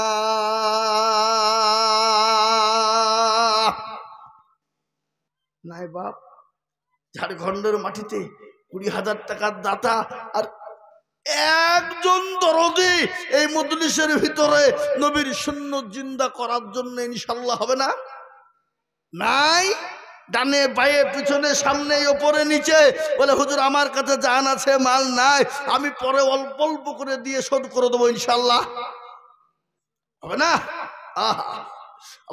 নাই বাপ, ঝাড়খণ্ডের মাটিতে 20,000 টাকার দাতা আর একজন দরদি এই মজলিসের ভিতরে নবীর সুন্নাত জিন্দা করার জন্য ইনশাআল্লাহ হবে না? নাই। ডানে বায়ে পিছনে সামনে ওপরে নিচে বলে হুজুর আমার কাছে জান আছে মাল নাই, আমি পরে অল্প অল্প করে দিয়ে শোধ করে দেবো ইনশাআল্লাহ, হবে না? আহা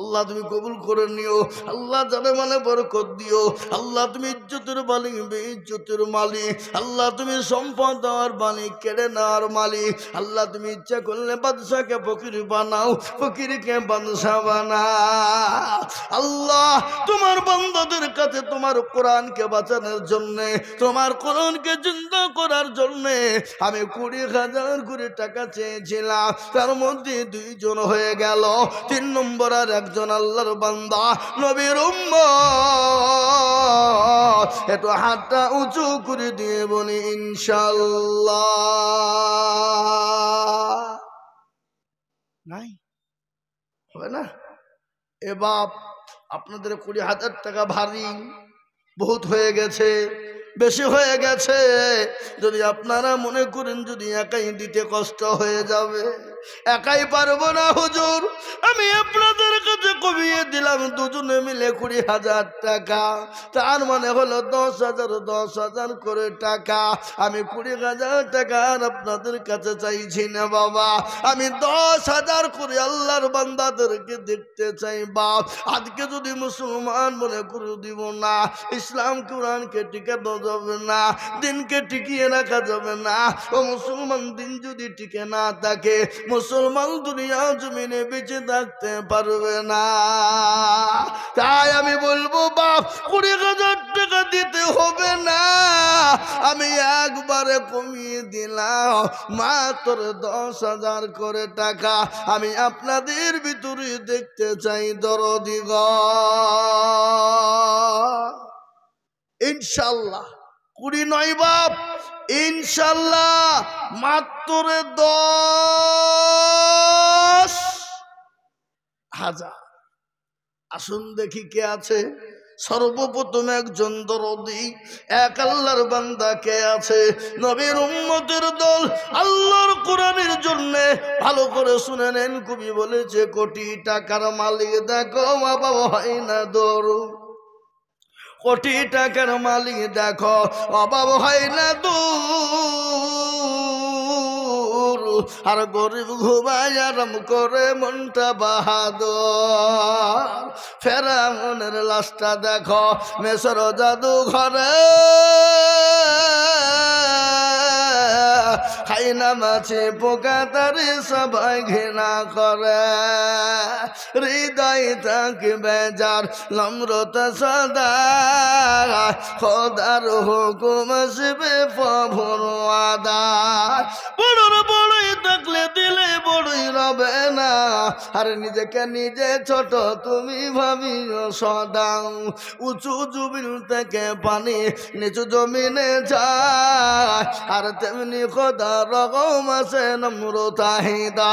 আল্লাহ তুমি কবুল করে নিও, আল্লাহ জানে মানে বরকত দিও। আল্লাহ তুমি ইজ্জতের মালিক, বেইজ্জতের মালিক। আল্লাহ তুমি সম্পদ দেওয়ার মালিক, কেড়ে নেওয়ার মালিক। আল্লাহ তুমি ইচ্ছা করলে বাদশাকে ফকির বানাও, ফকিরকে বাদশা বানাও। আল্লাহ তোমার বান্দাদের কাছে তোমার কোরআনকে বাঁচানোর জন্যে, তোমার কোরআনকে জিন্দা করার জন্যে আমি 20,000 করে টাকা চেয়েছিলাম, তার মধ্যে 2 জন হয়ে গেল, 3 নম্বর আর একজন আল্লাহর বান্দা নবীর উম্মত। একটু হাতটা উঁচু করে দিয়ে বলি ইনশাআল্লাহ। নাই, হবে না? এ বাপ আপনাদের 20,000 টাকা ভারী বহুত হয়ে গেছে, বেশি হয়ে গেছে। যদি আপনারা মনে করেন যদি একাই দিতে কষ্ট হয়ে যাবে, একাই পারবো না হুজুর, আমি আপনাদের কাছে কমিয়ে দিলাম দুজনে মিলে 20,000 টাকা, তার মানে হলো 10,000 করে টাকা। আমি 20,000 টাকা আর আপনাদের কাছে চাইছি না বাবা, আমি 10,000 করে আল্লাহর বান্দাদেরকে দেখতে চাই বাপ। আজকে যদি মুসলমান মনে করে দিব না, ইসলাম কোরআনকে টিকানো যাবে না, দিনকে টিকিয়ে রাখা যাবে না। ও মুসলমান, দিন যদি টিকে না থাকে, মুসলমান দুনিয়া জমিনে বেঁচে থাকতে পারবে না। তাই আমি বলবো বাপ 20,000 টাকা দিতে হবে না, আমি একবারে কমিয়ে দিলাম মাত্র 10,000 করে টাকা। আমি আপনাদের ভিতরে দেখতে চাই দরদিগ ইনশাল্লাহ। 20 নয় বাপ, ইনশাল্লাহ মাত্র 10,000। আসুন দেখি কে আছে। সর্বপ্রথম একজন দরদি, এক আল্লাহর বান্দা কে আছে? নবীর উম্মতের দল আল্লাহর কোরআনের জন্য। ভালো করে শুনে নেন, কবি বলেছে 1,000,000 টাকার মালিক দেখো বাবা হয় না দৌড়, 1,000,000 টাকার মালিক দেখো অভাব হয় না দূর, আর গরিব ঘুমায় আরাম করে মনটা বাহাদুর। ফেরাউনের লাশটা দেখো মেসর জাদু ঘরে, খাইনা মাছে পোকা তারে সবাই ঘৃণা করে, হৃদয় থাকে বেজার নম্রতা সদা, খোদার হুকুম আসবে প্রভুর আদায়। বড়র বড়ই থাকলে দিলে বড়ই রবে না, আর নিজেকে নিজে ছোট তুমি ভাবিও সদা। উঁচু জমিন থেকে পানি নিচু জমিনে যায়, আর তেমনি খোদা রকম আছে নম্র চাহিদা।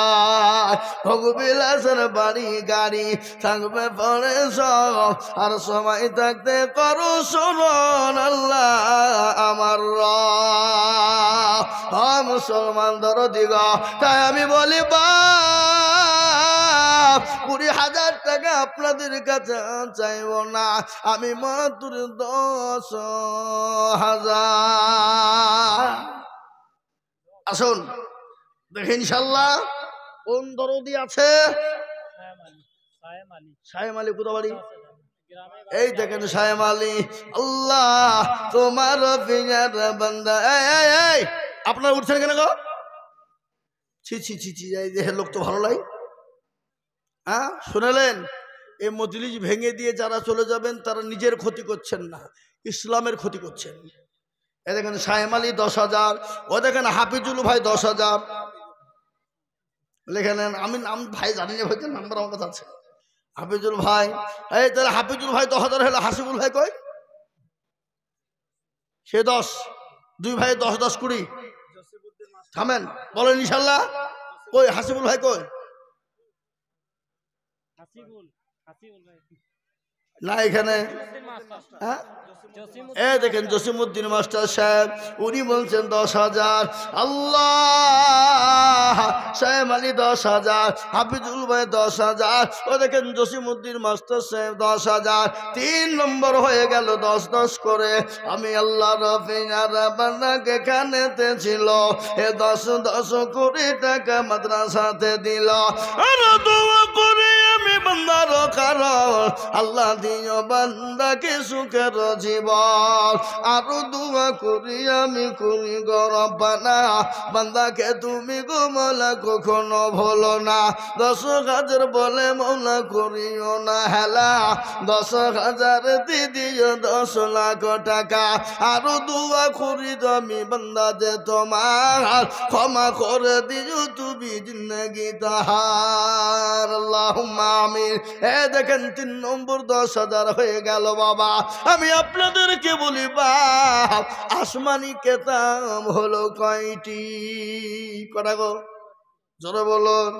ভোগবিলাসের বাড়ি গাড়ি থাকবে পরে সব, আর সময় থাকতে করো শোনন আল্লাহ আমার মুসলমান দরদিগ। তাই আমি বলি 20,000 টাকা আপনাদের কাছে চাইব না, আমি মাত্র 10,000। আসুন দেখে ইনশাল্লাহ কোন দরদি আছে। সায়েম আলী কোথা বাড়ি? এই দেখেন সায়েম আলী। আল্লাহ তোমার পিয়ার বান্দা। এই আপনারা উঠছেন কেন গো? ছি ছি ছি ছি, এই দেহের লোক তো ভালো লাগে। হ্যাঁ শুনেলেন, এই মজলিস ভেঙে দিয়ে যারা চলে যাবেন তারা নিজের ক্ষতি করছেন না, ইসলামের ক্ষতি করছেন। এ দেখেন সায়েম আলী 10,000, ও দেখেন হাফিজুল ভাই 10,000 লিখে নেন। আমি নাম ভাই জানি না, হয়তো নাম্বার আমার কাছে আছে। হাফিজুল ভাই, এই তাহলে হাফিজুল ভাই 10,000 হলো। হাসিবুল ভাই কই? সে 10, 2 ভাই 10 10 20। থামেন, বলেন ইনশাল্লাহ। কই হাসিবুল ভাই কই? না এখানে। হ্যাঁ এই দেখেন জসিমউদ্দিন মাস্টার সাহেব, উনি বলছেন 10,000। আল্লাহ সাহেব আলী 10,000, হাফিজুল ভাই 10,000, ও দেখেন জসিমউদ্দিন মাস্টার সাহেব 10,000। 3 নম্বর হয়ে গেল 10 10 করে। আমি আল্লাহ রফিয়ার বান্দাকে কানেতে ছিল, এ 10 10 কোটি টাকা মাদ্রাসাতে দিল। আর দোয়া করে আমি বান্দার কারণ আল্লাহ দিও বান্দাকে সুখের জীবন। আরো দোয়া করি আমি করি গো রব্বানা, বান্দাকে তুমি গো মওলা কখনো ভুলো না। 10,000 বলে মওলা করিও না হেলা, 10,000 দিদিও 10 লাখ টাকা। আরো দোয়া করি আমি বান্দা যে তোমার ক্ষমা করে দিও তুমি জিন্দেগি তাহার। আল্লাহুম্মা আমিন। এ দেখেন 3 নম্বর 10,000 হয়ে গেল। বাবা আমি আপনাদেরকে বলি, বাপ আসমানি কেতাব হলো কয়টি? কটা গো? জোরে বলুন।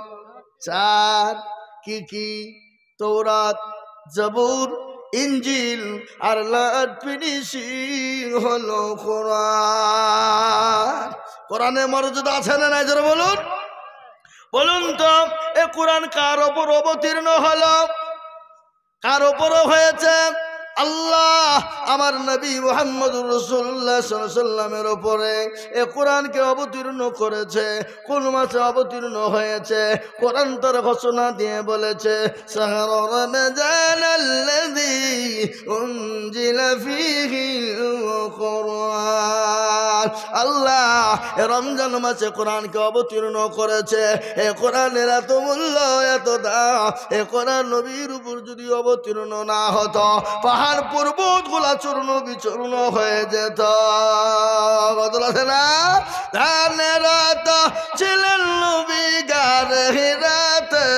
4। কি কি? তৌরাত, জবুর, ইঞ্জিল, আর লাস্ট ফিনিশিং হলো কোরআন। কোরআনে মর্যাদা আছে না নাই? জোরে বলুন। বলুন তো এ কোরআন কার ওপর অবতীর্ণ হলো? কার ওপর হয়েছে? আল্লাহ আমার নবী মুহাম্মদুর রাসূলুল্লাহ সাল্লাল্লাহু আলাইহি ওয়াসাল্লামের উপরে এ কোরআনকে অবতীর্ণ করেছে। কোন মাসে অবতীর্ণ হয়েছে? কোরআন তার ঘোষণা দিয়ে বলেছে, শাহরু রমজানাল্লাযী উনজিলা ফীহিল কুরআন। আল্লাহ এ রমজান মাসে কোরআনকে অবতীর্ণ করেছে। এ কোরআনের এত মূল্য, এত দাম। এ কোরআন নবীর উপর যদি অবতীর্ণ না হতো, পাহাড় পর্বত গুলা চূর্ণ বিচূর্ণ হয়ে যেত। বদল আছে না? ধানের রাত ছিলেন নবী গারে হিরাতে,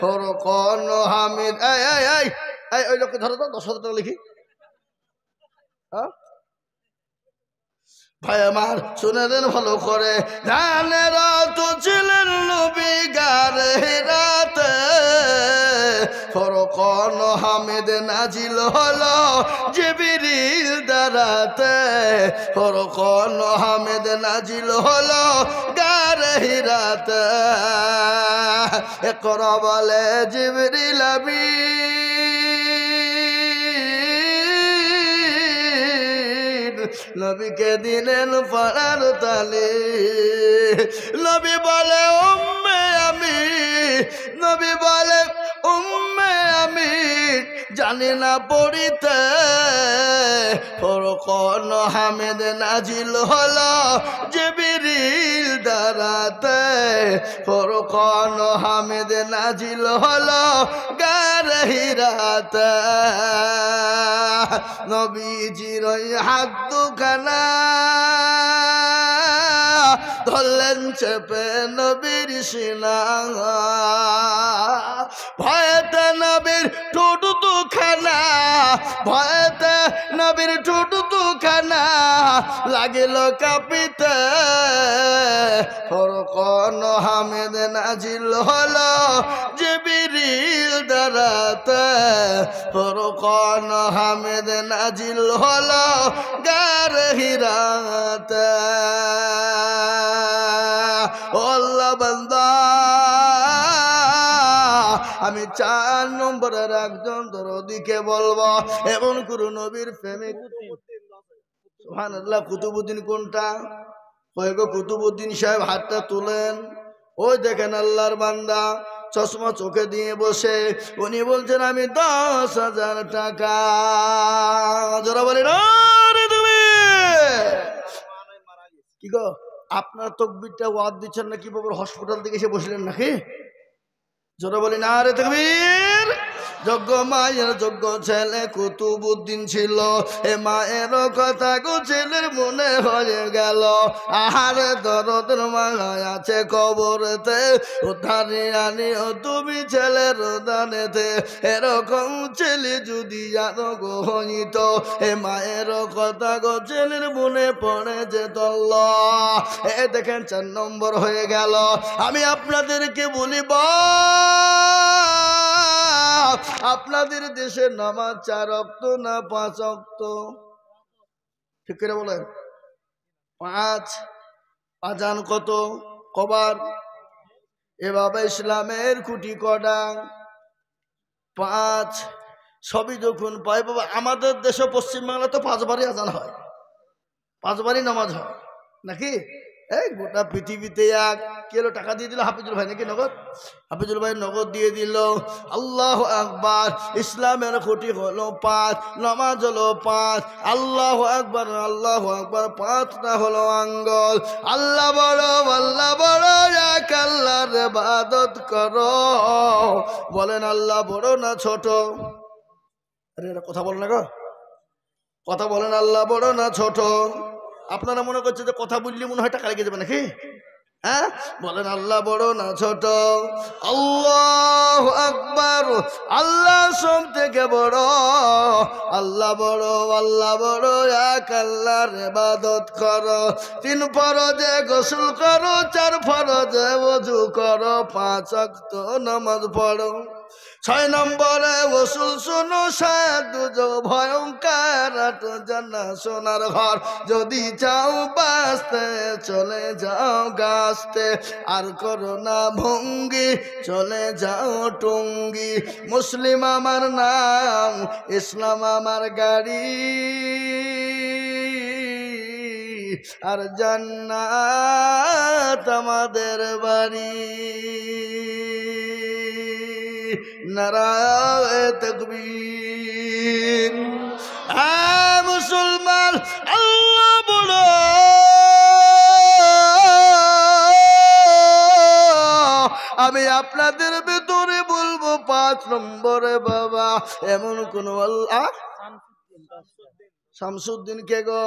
ফরকন হামিদ। এই ওই লোককে ধরো তো, 10,000 টাকা লিখি। হ্যাঁ ভাই আমার শুনে দেন ভালো করে। ধানের রাত ছিলেন নবী গারে হিরাতে, ফরকন হামিদ নাজিল হলো জিবরিল দ্বারাতে। ফরকন হামিদ নাজিল হলো গারে হিরাতে। ইকরা বলে জিবরিল আমিন, নবীকে দিলেন পড়ার তালে। নবী বলে উম্মে আমিন, নবী বলে উম্মে আমিন জানি না পড়িতে। ফরকন হামিদ নাজিল হলো জিবরিল দ্বারাতে। ফরকন হামিদ নাজিল হলো গারে হিরাতে। নবীজির ওই হাত দুখানা ধরলেন চেপে নবীর সিনা ভয়েতে নবীর ঠোঁট দুখানা ভয়েতে নবীর ঠোঁট দুখানা লাগিল কাঁপিতে ফরকন হামেদ নাজিল হলো জিবরিল দ্বারাতে ফরকন হামেদ নাজিল হলো গার হিরাতে ও আল্লাহ বান্দা আমি 4 নম্বরের একজন দরদিকে বলবো এমন কোন নবীর প্রেমিক সুবহানাল্লাহ কুতুবউদ্দিন কোনটা কয় গো কুতুবউদ্দিন সাহেব হাতটা তুলেন ওই দেখেন আল্লাহর বান্দা চশমা চোখে দিয়ে বসে উনি বলছেন আমি 10,000 টাকা জোরে বলেন আরে তুমি কি গো আপনার তাকবীরটা ওয়াজ দিচ্ছেন না কি বাবুর হসপিটাল থেকে এসে বসলেন নাকি জোরে বলেন আরে তাকবীর যোগ্য মায়ের যোগ্য ছেলে কুতুবউদ্দিন ছিল এ মায়ের কথা গো ছেলের মনে হয়ে গেল আহারে দরদের মা আছে কবরেতে উদ্ধারে আনিও তুমি ছেলের দানেতে এরকম ছেলে যদি আরো গো হইত এ মায়ের কথা গো ছেলের মনে পড়ে যেত আল্লাহ এ দেখেন 4 নম্বর হয়ে গেল আমি আপনাদেরকে বলিব আপনাদের দেশে নামাজ 4 ওয়াক্ত না 5 ওয়াক্ত ঠিক করে বলেন 5 আজান কত কবার এভাবে ইসলামের খুঁটি কটা 5 সবই যখন পাই বাবা আমাদের দেশে পশ্চিমবাংলা তো 5 বারই আজান হয় 5 বারই নামাজ হয় নাকি এই গোটা পৃথিবীতে এক কিলো টাকা দিয়ে দিল হাফিজুল ভাই নাকি নগদ হাফিজুল ভাই নগদ দিয়ে দিল আল্লাহু আকবার ইসলামের খুঁটি হলো 5 নামাজ হলো 5 আল্লাহু আকবার 5টা হলো আঙ্গল আল্লাহ বড় এক আল্লাহর ইবাদত করো বলেন আল্লাহ বড় না ছোট আরে এটা কথা বলেন না গো কথা বলেন আল্লাহ বড় না ছোট আপনারা মনে করছে যে কথা বললে মনে হয় টাকা লেগে যাবে নাকি হ্যাঁ বলেন আল্লাহ বড় না ছোট আল্লাহু আকবার আল্লাহ সব থেকে বড় আল্লাহ বড় এক আল্লাহর ইবাদত করো 3 ফরজে গোসল করো 4 ফরজে ওযু করো 5 ওয়াক্ত নামাজ পড়ো 6 নম্বরে ওসুল শুনো সাধু ভয়ঙ্কর জানা সোনার ঘর যদি চাও বাঁচতে চলে যাও গাছতে আর করো না ভঙ্গি চলে যাও টঙ্গি মুসলিম আমার নাম ইসলাম আমার গাড়ি আর জান্নাত আমাদের বাড়ি নারায়ে তাকবীর মুসলমান আল্লাহ বড় আমি আপনাদের ভিতরে বলবো 5 নম্বরে বাবা এমন কোন আল্লাহ শামসুদ্দিন কে গো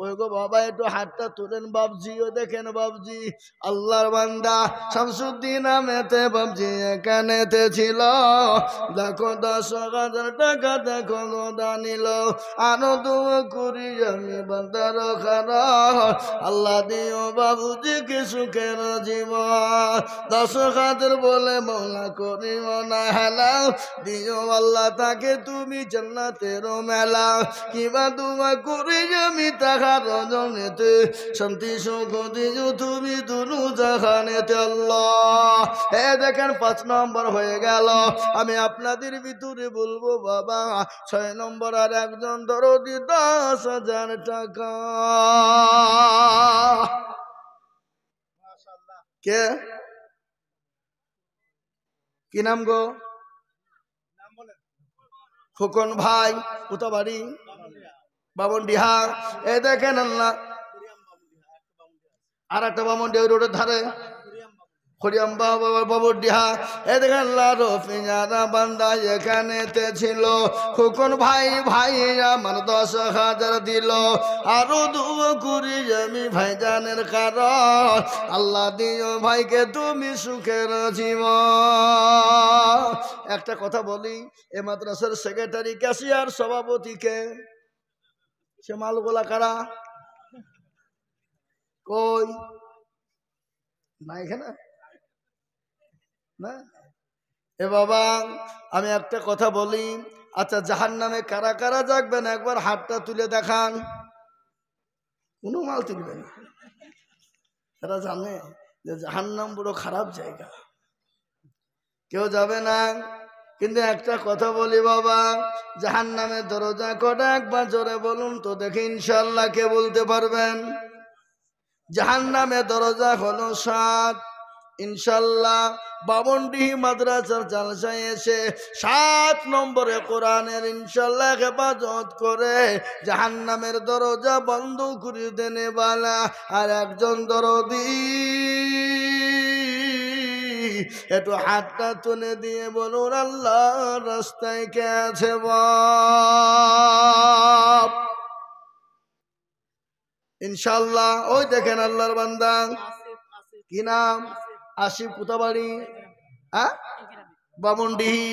ওই গো বাবা একটু হাতটা তুলেন বাবজি ও দেখেন বাবজি আল্লাহর বান্দা শামসুদ্দিন নামেতে বাবজি এখানেতে ছিল দেখো 10,000 টাকা দেখো গোদা নিল আনন্দ করি আমি বান্দার খারা আল্লাহ দিও বাবুজিকে সুখের জীবন 10,000 বলে মৌলা করিও না হেলা দিও আল্লাহ তাকে তুমি জান্নাতের মেলা কিবা দুয়া করি আমি তাহা রজনেতে শান্তি সুখ দিও তুমি দুনু জাহানেতে আল্লাহ এ দেখেন 5 নম্বর হয়ে গেল আমি আপনাদের ভিতরে বলবো বাবা 6 নম্বর আর একজন দরদি 10,000 টাকা কে কি নাম গো খোকন ভাই কোথা বাড়ি বামনডিহা এ দেখেন আল্লাহ আর একটা বামনডিহা রোডের ধারে হরিয়াম বাবা বাবুর ডিহা এ দেখেন রফিয়ারা বান্দা এখানেতে ছিল খোকন ভাই ভাই আমার 10,000 দিল আরো দুয়ো কুড়ি আমি ভাইজানের কারণ আল্লাহ দিও ভাইকে তুমি সুখের জীবন। একটা কথা বলি, এ মাদ্রাসার সেক্রেটারি ক্যাশিয়ার সভাপতিকে সে মালগোলা কারা কই না এখানে না? এ বাবা আমি একটা কথা বলি, আচ্ছা জাহান্নামে কারা কারা যাবেন একবার হাতটা তুলে দেখান। কোনো মাল তুলবে না, এরা জানে যে জাহান্নাম বড় খারাপ জায়গা, কেউ যাবে না। কিন্তু একটা কথা বলি বাবা, জাহান্নামের দরজা কটা একবার জোরে বলুন তো দেখি, ইনশাল্লাহ কে বলতে পারবেন? জাহান্নামের দরজা হলো 7। ইনশাল্লাহ বামনডিহি মাদ্রাসার জালসায় এসে 7 নম্বরে কোরআনের ইনশাল্লাহ হেফাজত করে জাহান্নামের দরজা বন্ধ করে দেনে বালা আর একজন দরদি একটু হাতটা তুলে দিয়ে বলুন আল্লাহ রাস্তায় কে আছে বাপ। ইনশাল্লাহ ওই দেখেন আল্লাহর বান্দা, কি নাম? আসিফ। কোথা বাড়ি? বামনডিহি।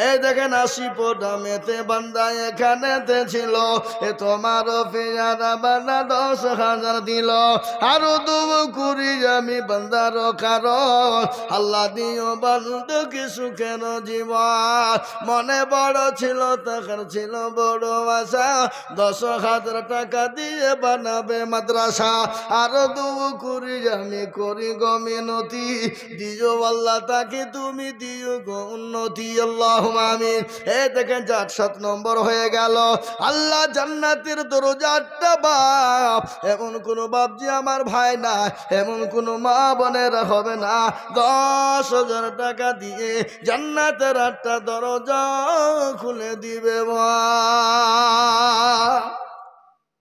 এই দেখেন আসিফ নামেতে বান্দা এখানেতে ছিল, এ তোমার ফিরানা বান্দা 10,000 দিল আরো দুবো কুড়ি আমি বান্দার কারণ আল্লাহ দিও বান্দা কি সুখের জীবন। মনে বড় ছিল টাকার ছিল বড় আশা, 10,000 টাকা দিয়ে বানাবে মাদ্রাসা আরো দুবো কুড়ি আমি করি গো মিনতি দিও আল্লাহ তাকে তুমি দিও গো উন্নতি আল্লাহুম্মা আমিন। এই দেখেন 7 নম্বর হয়ে গেল। আল্লাহ জান্নাতের দরজাটা বাপ, এমন কোন বাপ যে আমার ভাই না, এমন কোন মা বোনেরা হবে না 10,000 টাকা দিয়ে জান্নাতের 8টা দরজা খুলে দিবে মা।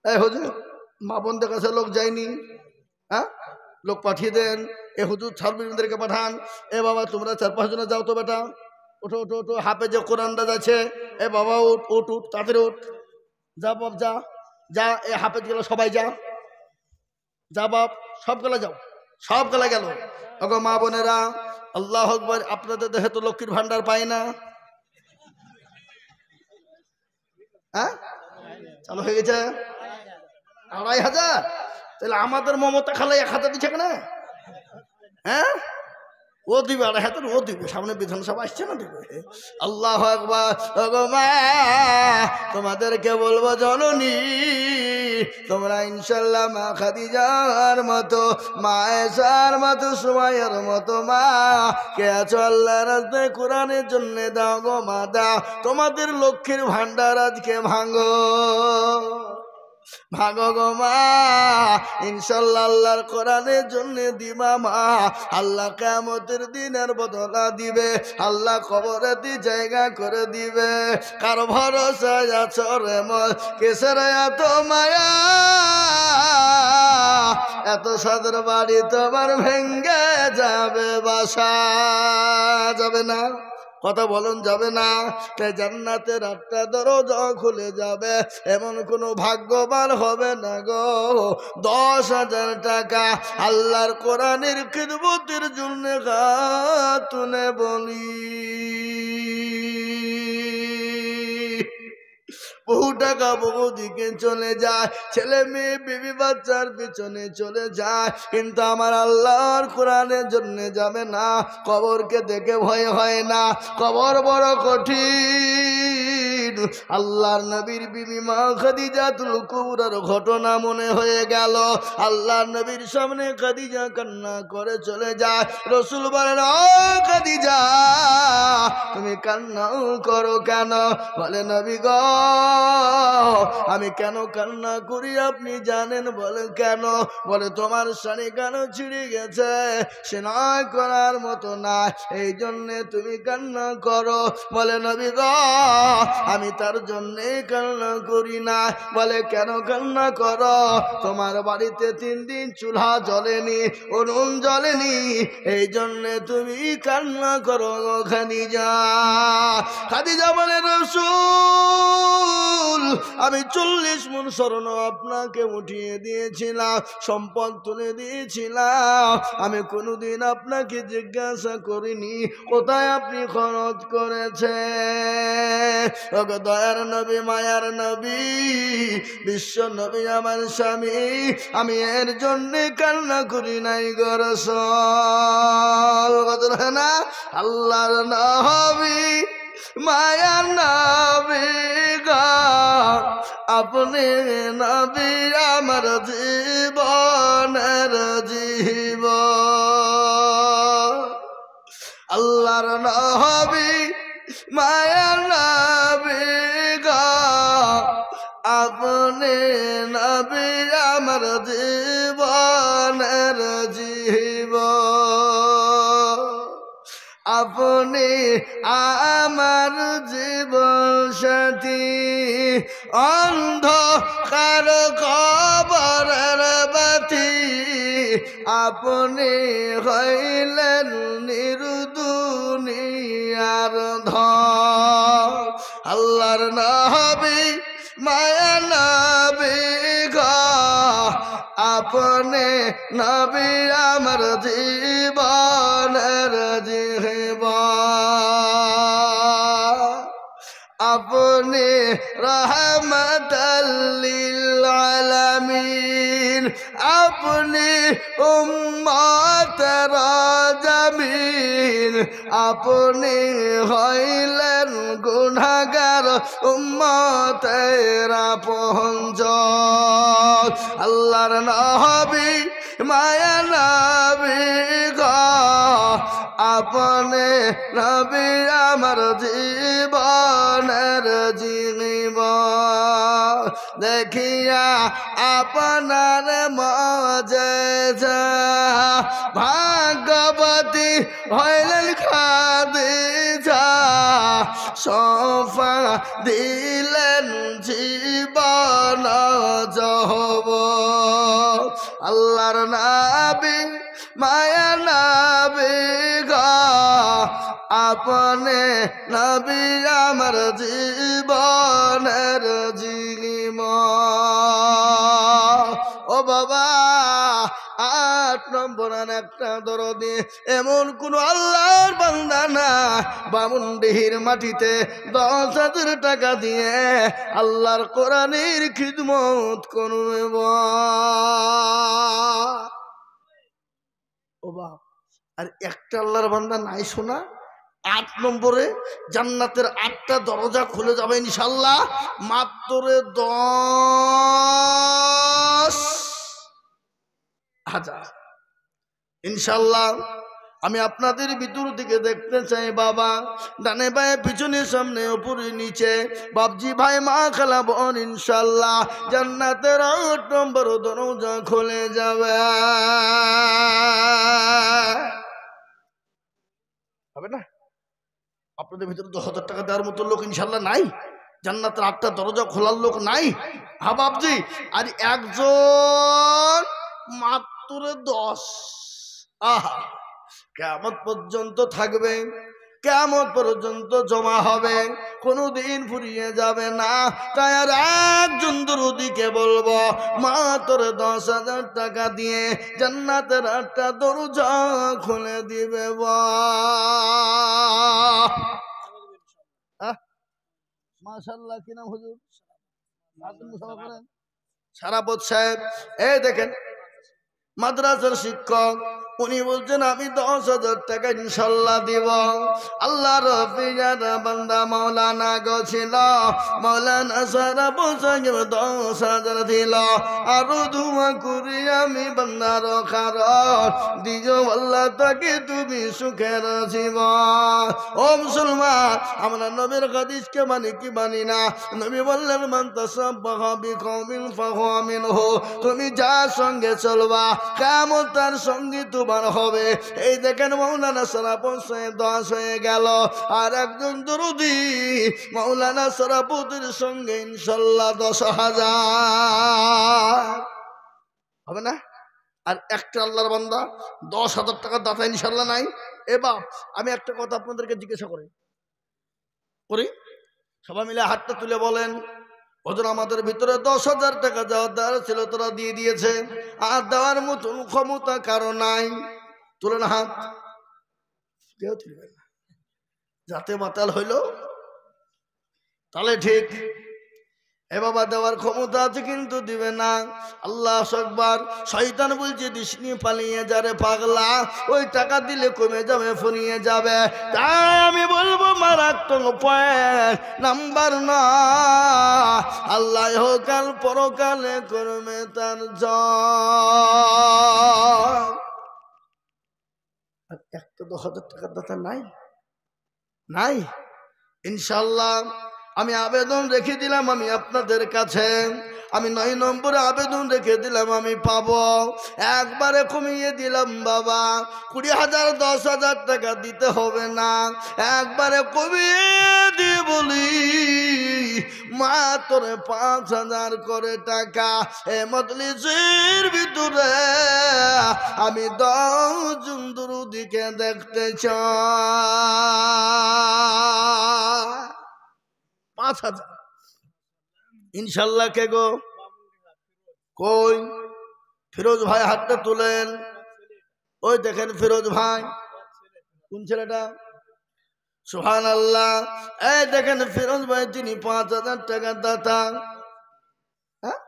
এই হুজুর মা বোনদের কাছে লোক যায়নি, হ্যাঁ লোক পাঠিয়ে দেন। এ হুজুর ছাত্রীদেরকে পাঠান, এ বাবা তোমরা 4-5 জনে যাও তো বেটা, ওঠো ওঠো ওঠো, হাফে যে কোরআনটা যাচ্ছে, এ বাবা উঠ উঠ উঠ তাড়াতাড়ি উঠ, যা বাপ যা যা, এ হাফেজ গেল সবাই যা যা বাপ, সব গেলে যাও, সব গেলে গেল। ওগো মা বোনেরা আল্লাহু আকবার, আপনাদের দেহে তো লক্ষ্মীর ভান্ডার পায় না, হ্যাঁ চালু হয়ে গেছে 2,500। তাহলে আমাদের মমতা খালাই 1,000 দিচ্ছে কেন? হ্যাঁ ও দিবে 2,500, ও দিবে, সামনে বিধানসভা আসছে না, দিবে। আল্লাহু আকবার। ওগো মা তোমাদেরকে বলবো জননী, তোমরা ইনশাল্লাহ মা খাদিজার মতো, মা আয়েশার মতো, সুমাইয়ার মতো মা কে আছো আল্লাহর রাস্তায় কোরআনের জন্য দাও গো মা দাও। তোমাদের লক্ষ্মীর ভান্ডার আজকে ভাঙো ভাগো গো মা, ইনশাল্লাহ আল্লাহর কোরআনের জন্য দিবা মা। আল্লাহ কিয়ামতের দিনের বদলা দিবে, আল্লাহ কবরেতে জায়গা করে দিবে। কার ভরসায় আছো রে মন, কিসের এত মায়া, এত সাদের বাড়ি তোমার ভেঙ্গে যাবে বাসা, যাবে না? কথা বলুন যাবে না? তাই জান্নাতের 8টা দরজা খুলে যাবে, এমন কোনো ভাগ্যবান হবে না গো 10,000 টাকা আল্লাহর কোরআনের খিদমতের জন্য খাতুনে বলি। বহু টাকা বহু দিকে চলে যায়, ছেলে মেয়ে বিবি বাচ্চার পিছনে চলে যায়, কিন্তু আমার আল্লাহর কোরআনের জন্য যাবে না। কবরকে দেখে ভয় হয় না, কবর বড় কঠিন। আল্লাহর নবীর বিবি মা খাদিজাতুল কুবরার ঘটনা মনে হয়ে গেল। আল্লাহর নবীর সামনে খাদিজা কান্না করে চলে যায়। রাসূল বলেন, ও খাদিজা তুমি কান্না করো কেন? বলে নবী গো আমি কেন কান্না করি আপনি জানেন? বলে কেন? বলে তোমার শাড়ি কেন ছিঁড়ে গেছে, সেলাই করার মতো না, এই জন্যে তুমি কান্না করো। বলে নবী গো আমি তার জন্যে কান্না করি না। বলে কেন কান্না করো? তোমার বাড়িতে 3 দিন চুলা জ্বলেনি, উনুন জ্বলেনি, এই জন্যে তুমি কান্না করো খাদিজা। খাদিজা বলে রাসূল, আমি 40 মণ স্বর্ণ আপনাকে উঠিয়ে দিয়েছিলাম, সম্পদ তুলে দিয়েছিলাম, আমি কোনোদিন আপনাকে জিজ্ঞাসা করিনি কোথায় আপনি খরচ করেছেন। ওগো দয়ার নবী, মায়ার নবী, বিশ্ব নবী আমার স্বামী, আমি এর জন্যে কান্না করি নাই গো রাসূল। কথা না, আল্লাহর নবী, মায়ার নবী গো, আপনি নবী আমার জীবনের জীবন। আল্লাহর নবী, মায়ার নবী গো, আপনি নবী আমার জীবনের জীবন। আপনি আমার জীবন সাথী, অন্ধকার কবরের বাতি, আপনি হইলেন নির্দুনিয়ার ধন। আল্লাহর নবী, মায়া নবী গো, আপনি নবী আমার জীবনের জীবন। আপনি রহমতাল লিল আলামিন, আপনি উম্মতের জামিন, আপনি হইলেন গুনাহগার উম্মতের আপনজন। আল্লাহর নবী, মায়া নবী গো, আপনি নবী আমার জীবনের জীবন। দেখিয়া আপনার মজেজা, ভাগ্যবতী হইলেন খাদিজা, সোফা দিলেন জীবন যৌবন। আল্লাহর নবী, মায়া নবী গো, আপনি নবী আমার জীবনের জীবন। ও বাবা, 8 নম্বর একটা দরদি, এমন কোন আল্লাহর বান্দা না বামুনডিহির মাটিতে 10,000 টাকা দিয়ে আল্লাহর কোরআনের খিদমত করবে। ও বাপ, আর একটা আল্লাহর বান্দা নাই শোনা? 8 নম্বরে জান্নাতের 8টা দরজা খুলে যাবে ইনশাআল্লাহ, মাত্র 10,000 ইনশাআল্লাহ। আমি আপনাদের ভিতর দিকে দেখতে চাই বাবা, ডানে বায়ে পিছনে সামনে উপরে নিচে, বাপজি ভাই মা খালা বোন, ইনশাআল্লাহ জান্নাতের 8 নম্বর দরজা খুলে যাবে। হবে না? আপনাদের ভিতরে 10,000 টাকা দেওয়ার মতো লোক ইনশাআল্লাহ নাই? জান্নাতের 8টা দরজা খোলার লোক নাই? হ্যাঁ বাপজি, আর একজন মাত্র 10। আহা, কিয়ামত পর্যন্ত থাকবে, কিয়ামত পর্যন্ত জমা হবে, কোনোদিন ফুরিয়ে যাবে না। তাই আর একজন দরদিকে বলবো, মাত্র 10,000 টাকা দিয়ে জান্নাতের 8টা দরজা খুলে দিবে। মাশাআল্লাহ, কি নাম হুজুর? সারাপত সাহেব। এই দেখেন মাদ্রাসার শিক্ষক, উনি বলছেন আমি 10,000 টাকা ইনশাআল্লাহ দিব। আল্লাহর পিয়ারা বান্দা মাওলানা গছিল, মাওলানা সারাপত সাহেব 10,000 দিল। আরো দোয়া করি আমি বান্দার কারণ, দিও আল্লাহ তাকে তুমি সুখের জীবন। ও মুসলমান, আমরা নবীর হাদিসকে মানি কি মানি না? নবী বললেন মান তাসাব্বাহা বিকওমিন ফাহুয়া মিনহু, তুমি যার সঙ্গে চলবা কিয়ামত তার সঙ্গী তোমার হবে। এই দেখেন মাওলানা সরাফত 10 হয়ে গেল, আর একজন দরুদি মাওলানা সরাফতের সঙ্গে ইনশাল্লাহ 10,000 হবে না? আর একটা আল্লাহর বান্দা 10,000 টাকার দাতা ইনশাল্লাহ নাই। এ বাপ, আমি একটা কথা আপনাদেরকে জিজ্ঞাসা করি, সবাই মিলে হাতটা তুলে বলেন, ওদের আমাদের ভিতরে 10,000 টাকা দেওয়ার ছিল, তোরা দিয়ে দিয়েছে, আর দেওয়ার মতন ক্ষমতা কারো নাই? তুলে না হাত, কেউ তুলবে না। যাতে মাতাল হইল তাহলে ঠিক। এ বাবা, দেওয়ার ক্ষমতা আছে কিন্তু দিবে না। আল্লাহ আকবার। শয়তান বলছে দিস নিয়ে পালিয়ে যারে পাগলা, ওই টাকা দিলে কমে যাবে, ফুরিয়ে যাবে। তাই আমি বলবো মারাত্মক পয়েন্ট নাম্বার 9, আল্লাহ কাল পরকালে করবে তার জয়। আর একটা 10,000 টাকার দাতা নাই, নাই। ইনশাল্লাহ আমি আবেদন রেখে দিলাম, আমি আপনাদের কাছে আমি 9 নম্বরে আবেদন রেখে দিলাম, আমি পাবো। একবারে কমিয়ে দিলাম বাবা, 20,000 10,000 টাকা দিতে হবে না, একবারে কমিয়ে দিয়ে বলি মাত্র 5,000 করে টাকা। এ মজলিসের ভিতরে আমি 10 জন দরুদিকে দেখতে চাই। 5,000 ইনশাল্লাহ। কে গো? কই ফিরোজ ভাই, হাতটা তুলেন। ওই দেখেন ফিরোজ ভাই। কোন ছেলেটা? সুবহানাল্লাহ। এই দেখেন ফিরোজ ভাই, তিনি 5,000 টাকার দাতা। হ্যাঁ,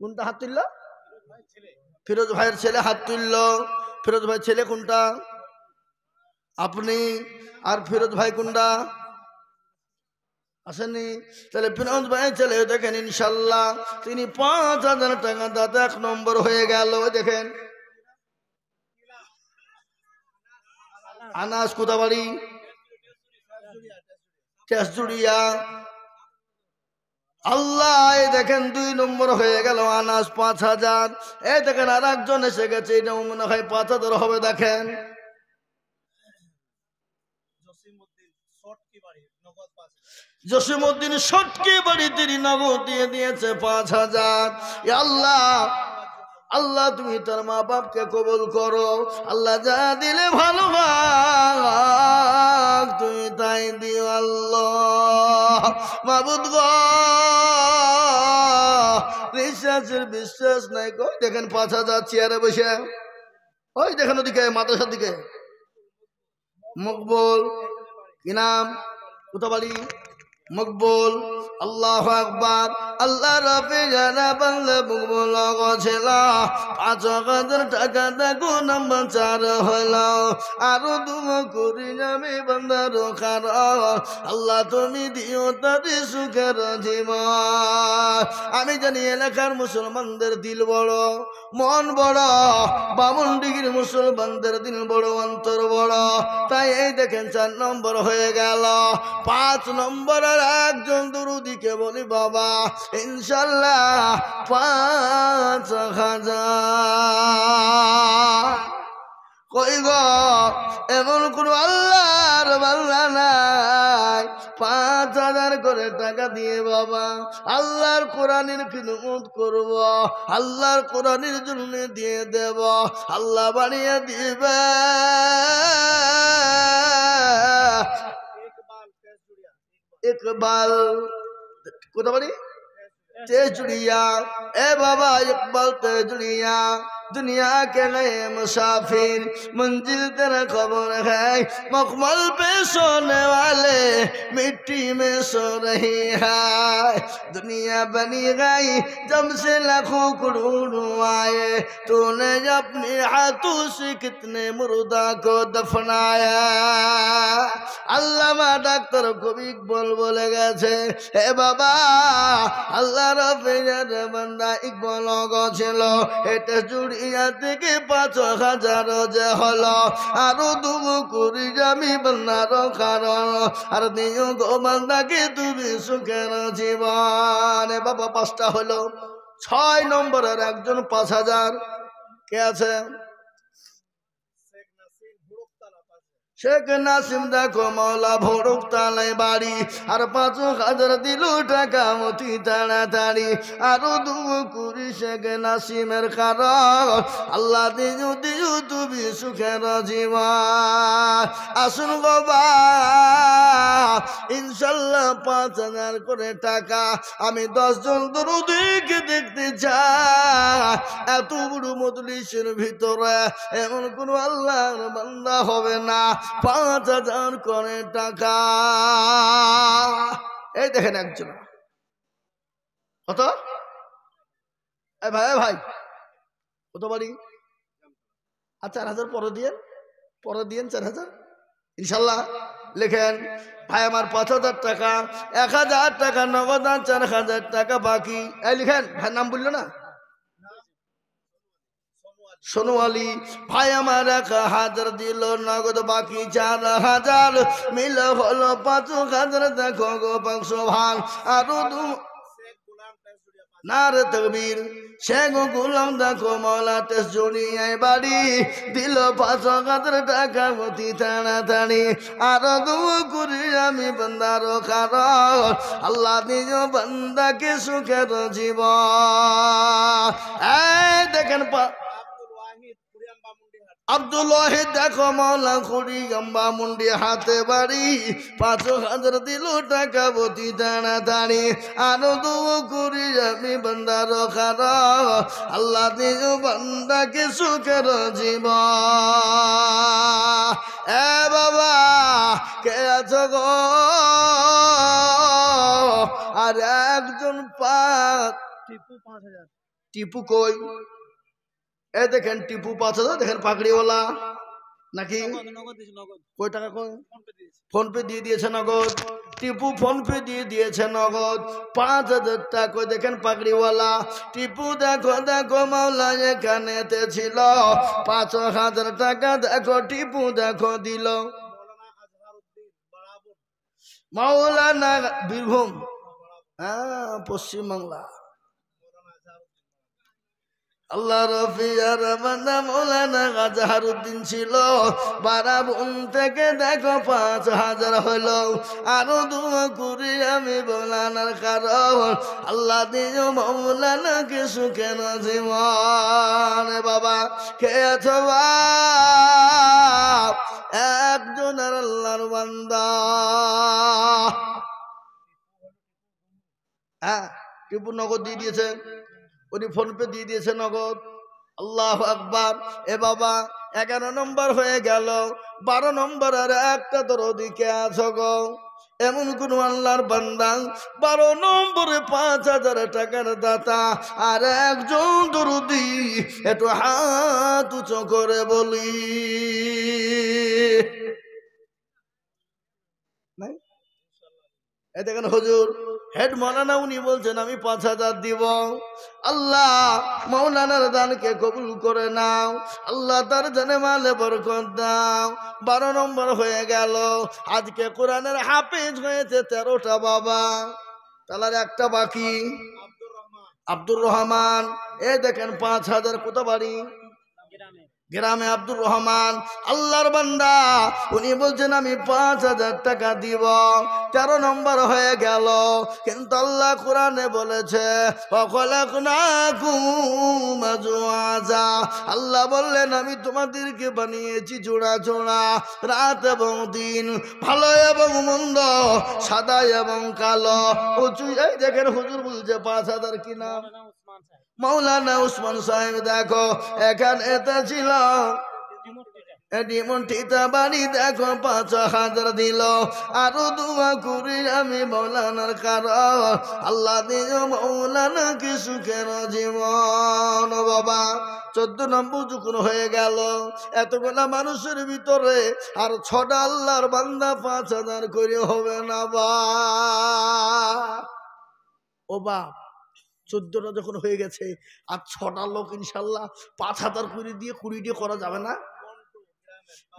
কোনটা হাত তুলল? ফিরোজ ভাইয়ের ছেলে হাত তুলল। ফিরোজ ভাই ছেলে কোনটা? আপনি। আর ফিরোজ ভাই কোনটা? আসেনি। তাহলে ফিরোজ ভাই ছেলে দেখেন ইনশাল্লাহ তিনি 5,000 টাকা দাতা 1 নম্বর হয়ে গেল। দেখেন আনাস কোথাবাড়ি? তেজজুড়িয়া। আল্লাহ, এই দেখেন 2 নম্বর হয়ে গেল আনাস 5,000। এই দেখেন আর একজন এসে গেছে, এটা মনে হয় 5,000 হবে। দেখেন জসিমউদ্দিন সটকি বাড়ি, তিনি নগদ দিয়ে দিয়েছে 5,000। আল্লাহ, আল্লাহ তুমি তার মা বাপকে কবুল করো। আল্লাহ যা দিলে ভালো তুমি তাই দিও আল্লাহ। মাবুদ গো, বিশ্বাসের বিশ্বাস নাই। কই দেখেন 5,000 চেয়ারে বসে। ওই দেখেন ওদিকে মাদ্রাসার দিকে মকবুল, কি নাম? কোথাবাড়ি? মকবুল। আল্লাহু আকবার। আল্লাহ রাব্বে জানা বাংলা মকবুল গছিল 5,000 টাকা দেখো নাম্বার 4 হইল। আরো দুমো করি আমি বান্দার কারণ, আল্লাহ তুমি দিও তাদের সুখের জীবন। আমি জানি এলাকার মুসলমানদের দিল বড়, মন বড়, 52 ডিগ্রি মুসলমানদের দিল বড়, অন্তর বড়। তাই এই দেখেন 4 নম্বর হয়ে গেল। 5 নম্বরের একজন দরুদিকে বলি বাবা ইনশাল্লাহ 5,000। কই গো, এমন কোন আল্লাহর বান্দা নাই 5,000 করে টাকা দিয়ে বাবা আল্লাহর কোরআনের খিদমত করব, আল্লাহর কোরআনের জন্য দিয়ে দেব, আল্লাহ বানিয়ে দিবে। ইকবাল কোথাবাড়ি? তেজুড়িয়া। এ বাবা इकबाल तेजुड़िया, दुनिया के गए मुसाफिर, मंजिल तेरा खबर है, मखमल पे सोने वाले मिट्टी में सो रही है। दुनिया बनी गई जब से लाखों करोड़ आए, तूने अपने हाथों से कितने मुर्दा को दफनाया। আল্লামা ডাক্তার কবি ইকবাল বলে গেছে, হে বাবা আল্লাহ রাব্বের বান্দা ইকবাল গছিল এটা জুড়িয়া থেকে 5,000 যে হলো, আরো দুগো করি আমি বান্দার কারণ, আর দিও গো বান্দাকে তুমি সুখের জীবন। বাবা 5টা হলো। 6 নম্বরের একজন 5,000 কে আছে? শেখ নাসিম দেখো মৌলা ভোরক তালায় বাড়ি, আর 5,000 দিল টাকা অতি তাড়াতাড়ি। আরো 2 কুড়ি শেখ নাসিমের কারণ, আল্লাহ দিও দিও তুমি সুখের জীবন। আসুন বাবা ইনশাল্লাহ 5,000 করে টাকা আমি 10 জন দরুদিকে দেখতে চাই। এত বড় মজলিসের ভিতরে এমন কোন আল্লাহর বান্দা হবে না 5,000 করে টাকা। এই দেখেন একজন কত, ভাই ভাই কত বাড়ি? আর 4,000 পরে দিয়েন 4,000 ইনশাল্লাহ। লেখেন ভাই আমার 5,000 টাকা, 1,000 টাকা নগদ, 4,000 টাকা বাকি। এই লিখেন, ভাই নাম বললো না? সোনু আলী ভাই আমার 1,000 দিল নগদ, বাকি 4,000 মিল হলো 5,000। দেখো গো 500 ভাগ আরো নারে তকবীর। শেখ গোলাম দেখো মৌলা তেজ জড়িয়ে বাড়ি দিল 5,000 টাকা অতি তাড়াতাড়ি। আরো 2 কুড়ি আমি বান্দার কারণ, আল্লাহ নিজ বান্দাকে সুখের জীবন। এই দেখেন আব্দুল ওয়াহিদ দেখো মৌলা খুড়ি গম্বা মুন্ডি হাতে বাড়ি 5,000 দিল টাকা অতি তাড়াতাড়ি। আরো 2 কুড়ি আমি বান্দার কারণ, আল্লাহ দিল বান্দাকে সুখের জীবন। এ বাবা কে আছো গো? আর একজন টিপু 5,000। টিপু কই? এ দেখেন টিপু 5,000। দেখেন পাগড়িওয়ালা নাকি? কই টাকা কই? ফোন পে দিয়ে দিয়েছে নগদ। টিপু ফোন পে দিয়ে দিয়েছে নগদ 5,000 টাকা। দেখেন পাগড়িওয়ালা টিপু দেখো দেখো মাওলা এখানেতে ছিল 5,000 টাকা। দেখো টিপু দেখো দিল মাওলানা বীরভূম, হ্যাঁ পশ্চিমবাংলা। আল্লাহ রফিয়ার বান্দা মৌলানা আজহারউদ্দিন ছিল বারাবুন থেকে। দেখো 5,000 হলো। আরো 2 কুড়ি আমি মৌলানার কারণ, আল্লাহ দিও মৌলানাকে সুখের জীবন। বাবা কে আছো বাপ? একজন আর আল্লাহর বান্দা। হ্যাঁ টিপু নগদ দিয়ে দিয়েছে, উনি ফোন পে দিয়ে দিয়েছে নগদ। আল্লাহু আকবার। এ বাবা 11 নম্বর হয়ে গেল। 12 নম্বর আর একটা দরদিকে আছো গো? এমন কোন আল্লাহর বান্দা 12 নম্বরে 5,000 টাকার দাতা আর একজন দরদি? একটু হাত উঁচু করে বলি নাই? এ দেখেন হুজুর হেড মৌলানা উনি বলছেন আমি 5,000 দিব। আল্লাহ মৌলানার দানকে কবুল করে নাও, আল্লাহ তার জানে মালে বরকত দাও। 12 নম্বর হয়ে গেল। আজকে কোরআনের হাফেজ হয়েছে 13টা বাবা, তাহলে একটা বাকি আব্দুর রহমান। এ দেখেন 5,000 কত বাড়ি? গ্রামে আব্দুর রহমান আল্লাহর বান্দা, উনি বলছেন আমি 5,000 টাকা দিব। 13 নম্বর হয়ে গেল। কিন্তু আল্লাহ কোরআনে বলেছে আল্লাহ বললেন আমি তোমাদেরকে বানিয়েছি জোড়া জোড়া, রাত এবং দিন, ভালো এবং মন্দ, সাদা এবং কালো, উঁচু। এই দেখেন হুজুর বলছে 5,000 কি নাম? মৌলানা উসমান সাহেব দেখো এখানে ছিল বাড়ি। দেখো 5,000 দিল। আরো 2 কুড়ি আমি মৌলানার কারণ, আল্লাহ দিও মৌলানাকে সুখের জীবন। বাবা 14 নম্বর যখন হয়ে গেল। এতগুলা মানুষের ভিতরে আর 6টা আল্লাহর বান্দা 5,000 করে হবে না বা? ও বাপ 14টা যখন হয়ে গেছে আর 6টা লোক ইনশাল্লাহ 5,000 করে দিয়ে 20 দিয়ে করা যাবে না?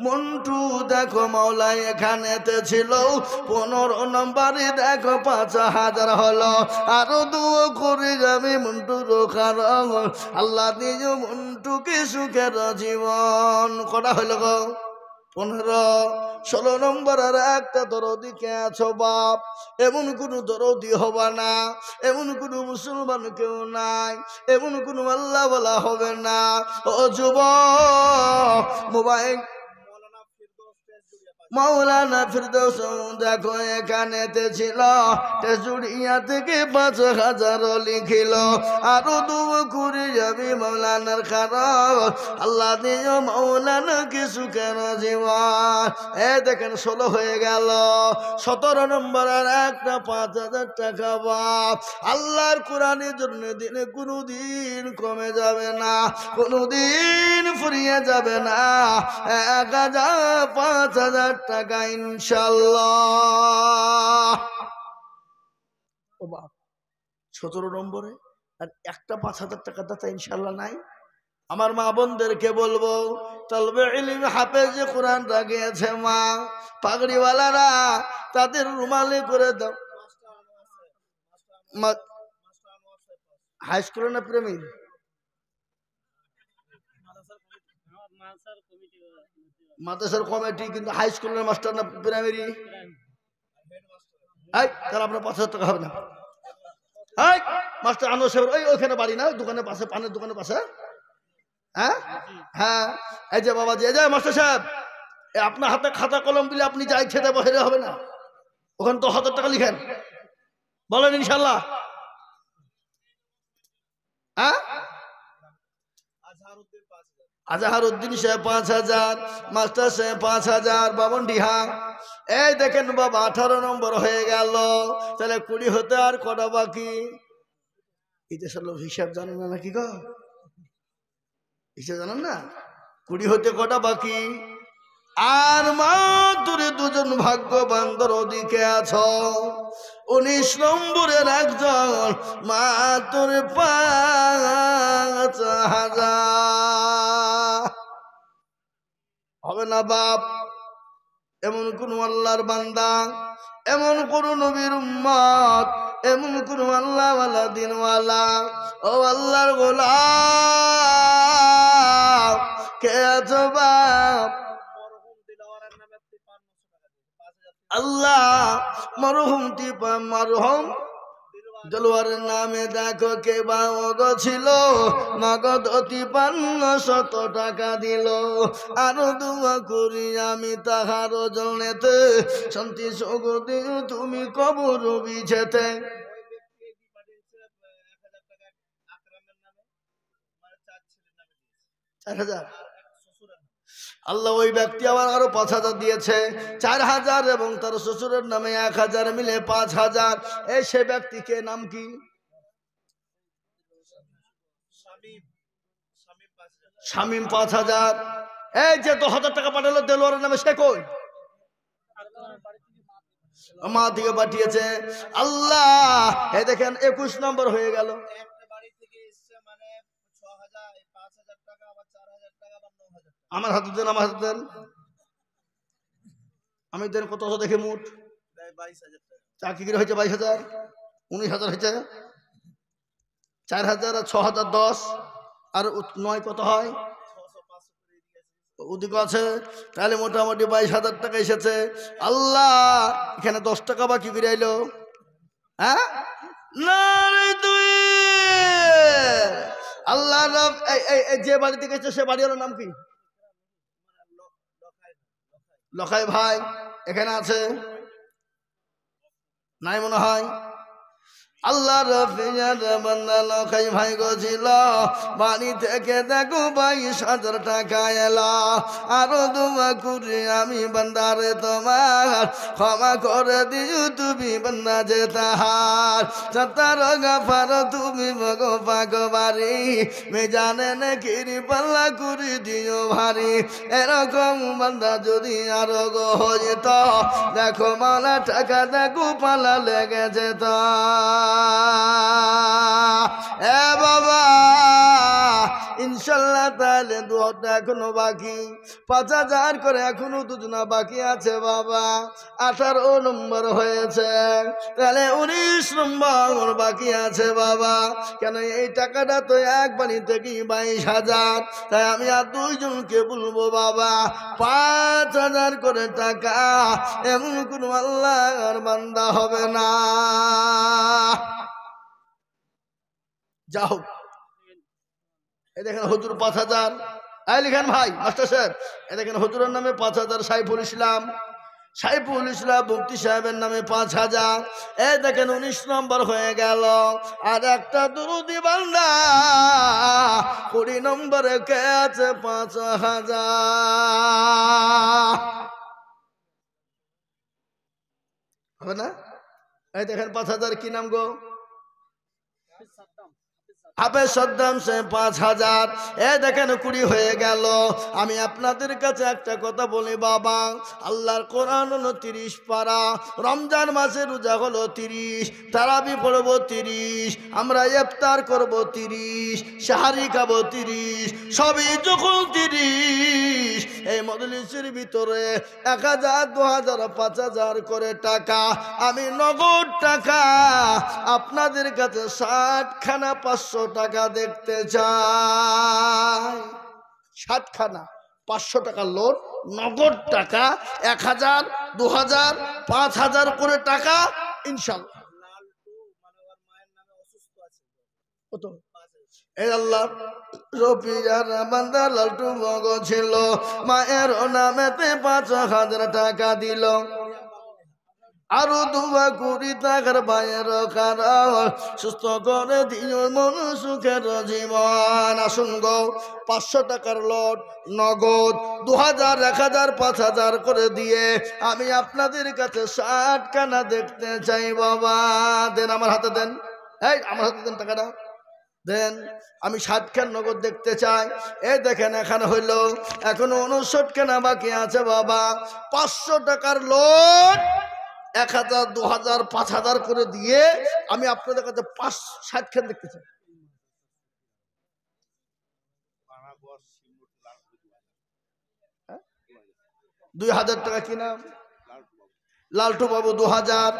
মন্টু দেখো মাওলা এখানেতে ছিল 15 নম্বরে দেখো 5000 হলো আরো দুয়ো করে যাবে মন্টুর কারণ আল্লাহ দিও মন্টুকে সুখের জীবন কটা হইল গো 15 16 নম্বরের একটা দরদি কে আছো বাপ এমন কোনো দরদি হবা না এমন কোনো মুসলমান কেউ নাই এমন কোনো আল্লাহ বলা হবে না ও যুবক মোবাইল মাওলানা ফিরদৌস দেখো এখানেতে ছিল তেজুড়িয়া থেকে 5000 লিখিল আরো দুয়ো করে যাবি মাওলানার কারণ আল্লাহ দিও মাওলানা কি সুখের জীবন দেখেন 16 হয়ে গেল 17 নম্বরের একটা 5000 টাকা বাপ আল্লাহর কোরআনের জন্য দিনে কোনোদিন কমে যাবে না কোনোদিন ফুরিয়ে যাবে না 5000 টাকা ইনশাল্লাহ 17 নম্বরে আর একটা 5000 টাকা দাতা ইনশাল্লাহ নাই আমার মা বোনদেরকে বলবো তলবে ইলম হাফেজ কোরআন রাখিয়েছে মা পাগড়িওয়ালারা তাদের রুমালে করে দাও হাই স্কুলে না প্রেমী মাদ্রাসার কমিটি কিন্তু হাই স্কুলের মাস্টার না প্রাইমারি তাহলে আপনার 5000 টাকা হবে না মাস্টার আনোয়ার সাহেব ওইখানে বাড়ি না দোকানের পাশে পানের দোকানের পাশে হ্যাঁ হ্যাঁ এই যে বাবাজি এই যে মাস্টার সাহেব আপনার হাতে খাতা কলম দিলে আপনি যাই খেতে বসে হবে না ওখানে তো 1000 টাকা লিখেন বলেন ইনশাল্লাহ হ্যাঁ আজহারউদ্দিন সাহেব 5000 মাস্টার সাহেব 5000 বাবন ডিহা এই দেখেন বাবা 18 নম্বর হয়ে গেল তাহলে 20 হতে আর কটা বাকি এটা সব হিসাব জানেন না নাকি গো হিসাব জানেন না 20 হতে কটা বাকি আর মাত্র দুজন ভাগ্যবান দরদিকে আছো 19 নম্বরের একজন মাত্র 5000 হবে না বাপ এমন কোন আল্লাহর বান্দা এমন কোন নবীর উম্মত এমন কোন আল্লাহওয়ালা দিনওয়ালা ও আল্লাহর গোলাম কে আছো বাপ আল্লাহ মরহুম দেলোয়ারের নামে দেখো কে বাগ ছিল নগদ 5300 টাকা দিল আরো দোয়া করি আমি তাহার জন্যতে শান্তি সুখ দিও তুমি কবর বিছেতে আল্লাহ ওই ব্যক্তি আবার আরো 5000 দিয়েছে 4000 এবং তার শ্বশুরের নামে 1000 মিলে 5000 এই সে ব্যক্তিকে নাম কি শামীম 5000 এই যে 2000 টাকা পাঠালো দেলোয়ারের নামে সে কই মা থেকে পাঠিয়েছে আল্লাহ এই দেখেন 21 নম্বর হয়ে গেল আমার হাতে দেন আমার হাতে দেন আমি দেন কত দেখে মুঠ 22,000 চাকরি করে হয়েছে 22,000 19,000 হয়েছে 4,000 আর 6,000 10 আর 9 কত হয় ওদিকে আছে তাহলে মোটামুটি 22,000 টাকা এসেছে আল্লাহ এখানে 10 টাকা বাকি করে আইলো হ্যাঁ না তুই আল্লাহ যে বাড়িতে গেছে সে বাড়ির নাম কি লখাই ভাই এখানে আছে নাই মনে হয় আল্লাহ লখাই ভাই গছিল বাড়ি থেকে দেখো 22,000 টাকা এলা আরো দোয়া করি আমি বান্দারে তোমার ক্ষমা করে দিও তুমি বান্দা যে তাহার সতার গাফার তুমি মগ পাগ বাড়ি মে জানে না কিরি পাল্লা করি দিও ভারী এরকম বান্দা যদি আরো গো যেত দেখো মালা টাকা দেখো পালা লেগে যেত এ বাবা ইনশাল্লাহ তাহলে দুটা এখনো বাকি, 5,000 করে এখনো দুজনা বাকি আছে বাবা। 18 নম্বর হয়েছে, তাহলে 19 নম্বর বাকি আছে বাবা। কেন এই টাকাটা তো একবারই থেকে 22,000, তাই আমি আর দুইজনকে বলবো বাবা 5,000 করে টাকা। এমন কোন আল্লাহর বান্দা হবে না। যা হোক, এই দেখেন হুজুর 5,000, এই লিখেন ভাই মাস্টার সাহেব, এই দেখেন হুজুরের নামে 5,000, সাইফুল ইসলাম মুফতি সাহেবের নামে 5,000। এই দেখেন 19 নম্বর হয়ে গেল। আর একটা দুরুদি বান্দা 20 নম্বরে কে আছে 5,000, হবে না? এই দেখেন 5,000, কি নাম গো? হাফেজ সাদ্দাম সে 5,000। এ দেখেন 20 হয়ে গেল। আমি আপনাদের কাছে একটা কথা বলি বাবা, আল্লাহর কোরআন হলো 30 পারা, রমজান মাসে রোজা হলো 30, তারাবি পড়বো 30, আমরা ইফতার করবো 30, সাহারি খাবো 30, সবই যখন 30, এই মজলিসের ভিতরে 1,000, 2,000, 5,000 করে টাকা, আমি নগদ টাকা আপনাদের কাছে 60খানা 500 টাকা দেখতে চাই। 60খানা 500 টাকার লোড, নগদ টাকা 1,000, 2,000, 5,000 করে টাকা ইনশাল্লাহ। কত? এই আল্লাহ রফিয়ার বান্দা লালটু মগ ছিল, মায়ের নামেতে 5,000 টাকা দিল। আরো দুয়া করি টাকার বাইর কারণ সুস্থ করে দিও মন সুখের জীবন। আসুন গো, 500 টাকার লোড নগদ 2,000, 1,000, 5,000 করে দিয়ে আমি আপনাদের কাছে 60খানা দেখতে চাই বাবা। দেন, আমার হাতে দেন, এই আমার হাতে দেন, টাকাটা দেন। আমি 60খানা নগদ দেখতে চাই। এই দেখেন এখানে হইল, এখনো 59খানা বাকি আছে বাবা। 500 টাকার লোড 1,000, 2,000, 5,000 করে দিয়ে আমি আপনাদের কাছে 60খানা দেখতে চাই। 2,000 টাকা কি নাম? লালটু বাবু 2,000,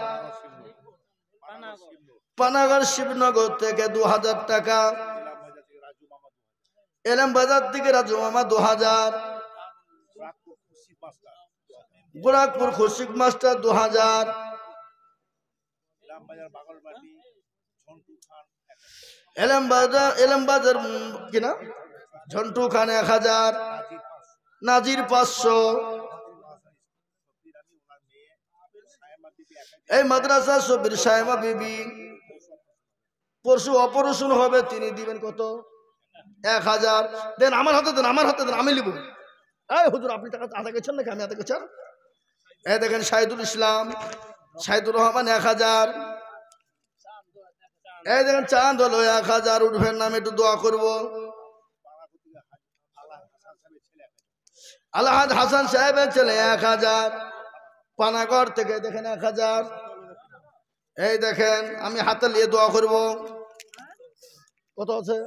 পানাগড় শিবনগর থেকে 2,000 টাকা, এলএম বাজার থেকে রাজু মামা 2,000, গোরাখপুর খুশিক মাস্টার 2,000, এলএম বাজার কিনা ঝন্টু খান 1,000, নাজির 500, এই মাদ্রাসা সবির সাহেবা বিবি পরশু অপারেশন হবে, তিনি দিবেন কত? 1,000। দেন, আমার হাতে দেন, আমার হাতে দেন, আমি লিখব। এই হুজুর আপনি টাকা আদা গেছেন নাকি? আমি আদা গেছেন। এই দেখেন শাহিদুল ইসলাম, শাহিদুর রহমান 1,000। এই দেখেন চাঁদ হলো 1,000, উঠবেন নামে একটু দোয়া করবো। আলাহাদ হাসান সাহেবের ছেলে 1,000, পানাগড় থেকে দেখেন 1,000। এই দেখেন আমি হাতে নিয়ে দোয়া করব। কত আছে?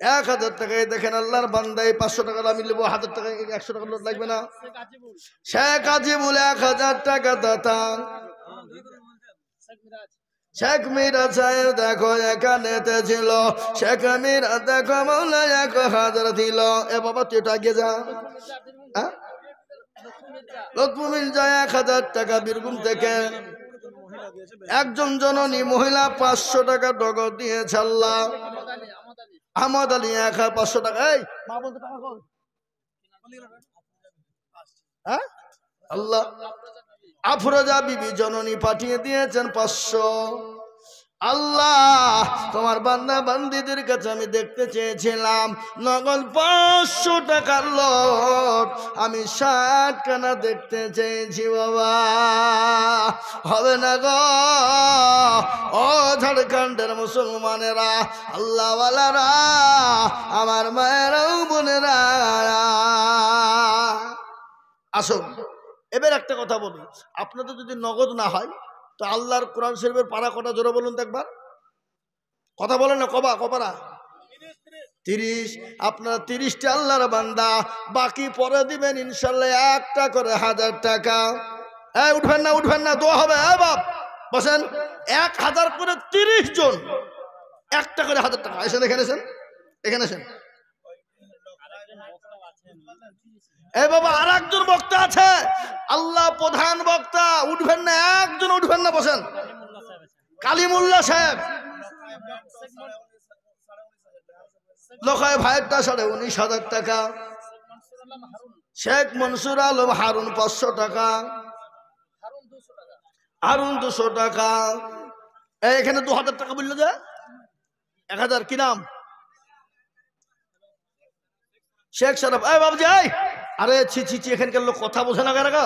1,000 টাকা। এই দেখেন আল্লাহর বান্দা, 500 টাকা আমি নেবো, 1,000 টাকা 100 টাকা লোড লাগবে না। শেখ আজিবুল 1,000 টাকা দাতা। শেখ মিরা সাহেব দেখো এখানে ছিল, শেখ মিরা দেখো মৌলা 1,000 দিল। এ বাবা তুই এটা আগে যা। লক্ষ্মী যায় 1,000 টাকা বীরভূম থেকে। একজন জননী মহিলা 500 টাকা নগদ দিয়েছে আল্লাহ। আহমদ আলী 500 টাকা। এই মা বলতে টাকা কই? আল্লাহ আফরোজা বিবি জননী পাঠিয়ে দিয়েছেন 500। আল্লাহ তোমার বান্দা বান্দিদের কাছে আমি দেখতে চেয়েছিলাম নগদ 500 টাকার লোড, আমি 60খানা দেখতে চেয়েছি বাবা। হবে না গো ও ঝাড়খণ্ডের মুসলমানেরা, আল্লাহওয়ালারা, আমার মায়েরাও বোনেরা, আসুন। এবার একটা কথা বলি, আপনাদের যদি নগদ না হয় তো আল্লাহর কোরআন শরীফের পারা কটা জোরে বলুন তো একবার। কথা বলেন না, কবা কপারা 30। আপনারা 30টা আল্লাহর বান্দা, বাকি পরে দিবেন ইনশাল্লাহ একটা করে 1000 টাকা। এই উঠবেন না, দোয়া হবে। বাপ বসেন, 1000 করে 30 জন, একটা করে 1000 টাকা। এসেন এখানে এসেন। এই বাবা আর একজন বক্তা আছে, আল্লাহ প্রধান বক্তা, উঠবেন না, একজন উঠবেন না, বসেন। কালিমুল্লাহ সাহেব, লোকায় ভাইয়েরটা 19,500 টাকা। শেখ মনসুর আলম হারুন 500 টাকা, হারুন 200 টাকা। এখানে 2000 টাকা বললো যে 1000 কি নাম? শেখ সারাফ। এই বাবুজি, আরে ছি, এখানকার লোক কথা বোঝে না কারা?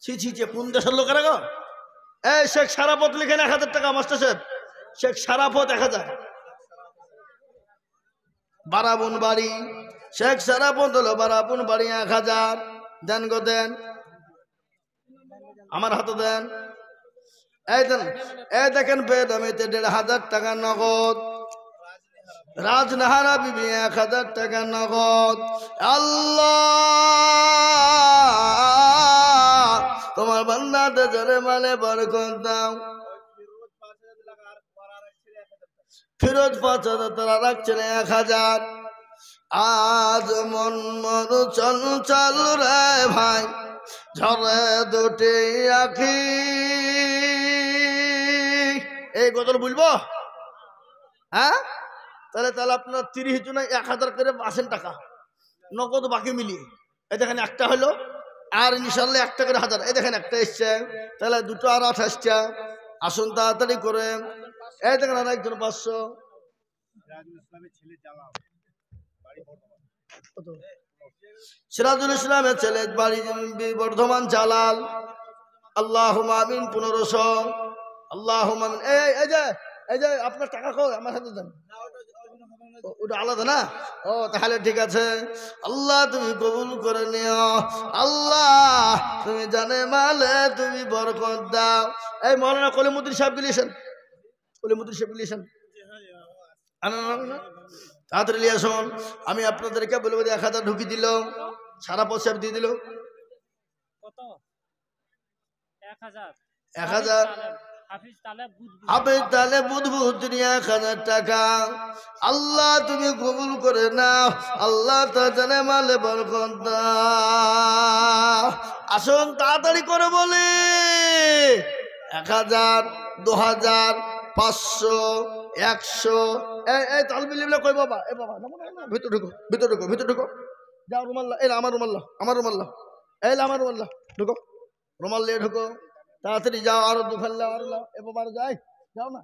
ছি, কোন দেশের লোকেরা গো? এই শেখ সারাফত লিখেন 1000 টাকা। মাস্টার সাহেব, শেখ সারাফত 1000। বারাবুন বাড়ি, শেখ সারাফত হলো বারাবুন বাড়ি 1000। দেন গো দেন, আমার হাতে দেন। এই দেন, এই দেখেন বেদমিতে 1500 টাকা নগদ। রাজনাহারা বিবি 1000 টাকা নগদ। আল্লাহ তোমার বান্দাতে জোরে মালে বরকত দাও। ফিরোজ 5000 তারা রাখছেন 1000। আজ মন চঞ্চল রে ভাই, ঝরে দুটি আখি। এই গজল বলবো? হ্যাঁ, তাহলে আপনার 30 জনে 1000 করে 80 টাকা নগদ বাকি মিলিয়ে। এই দেখেন একটা হলো, আর ইনশাল্লাহ একটা করে 1000। এই দেখেন একটা এসছে, তাহলে দুটো আর 28টা। আসুন তাড়াতাড়ি করে। এই দেখেন আর একজন 500। সিরাজুল ইসলামের ছেলে, বাড়ি বর্ধমান জালাল। আল্লাহুম্মা আমিন 1500। আল্লাহুম্মা আমিন। এই যে আপনার টাকা কই? আমার হাতে দেন। ওটা আলাদা না? ও তাহলে ঠিক আছে। আল্লাহ তুমি কবুল করে নিও। আল্লাহ তুমি জানে মালে তুমি বরকত দাও। এই মৌলানা কলিমুদ্দিন সাহেব গিয়েছেন, তাড়াতাড়ি নিয়ে আসুন। আমি আপনাদেরকে বলবো 1000 ঢুকি দিল, সারা পয়সা দিয়ে দিল 1000। হাফেজ তালে বুধবুধ 1000 টাকা। আল্লাহ তুমি কবুল করে নাও। আল্লাহ তা জানে মালে বরকত দাও। আসুন তাড়াতাড়ি করে বলি। 1000, 2000, 500, 100। এই তালবিলিবলা কই বাবা? এ বাবা ভিতর ঢুকো। যাও রুমাল্লা, এই আমার রুমাল্লা, এই আমার রুমাল্লা, ঢুকো, রুমাল নিয়ে ঢুকো, তাড়াতাড়ি যাও। আরো 2 ফেললা, এ বাবা যাই, যাও না।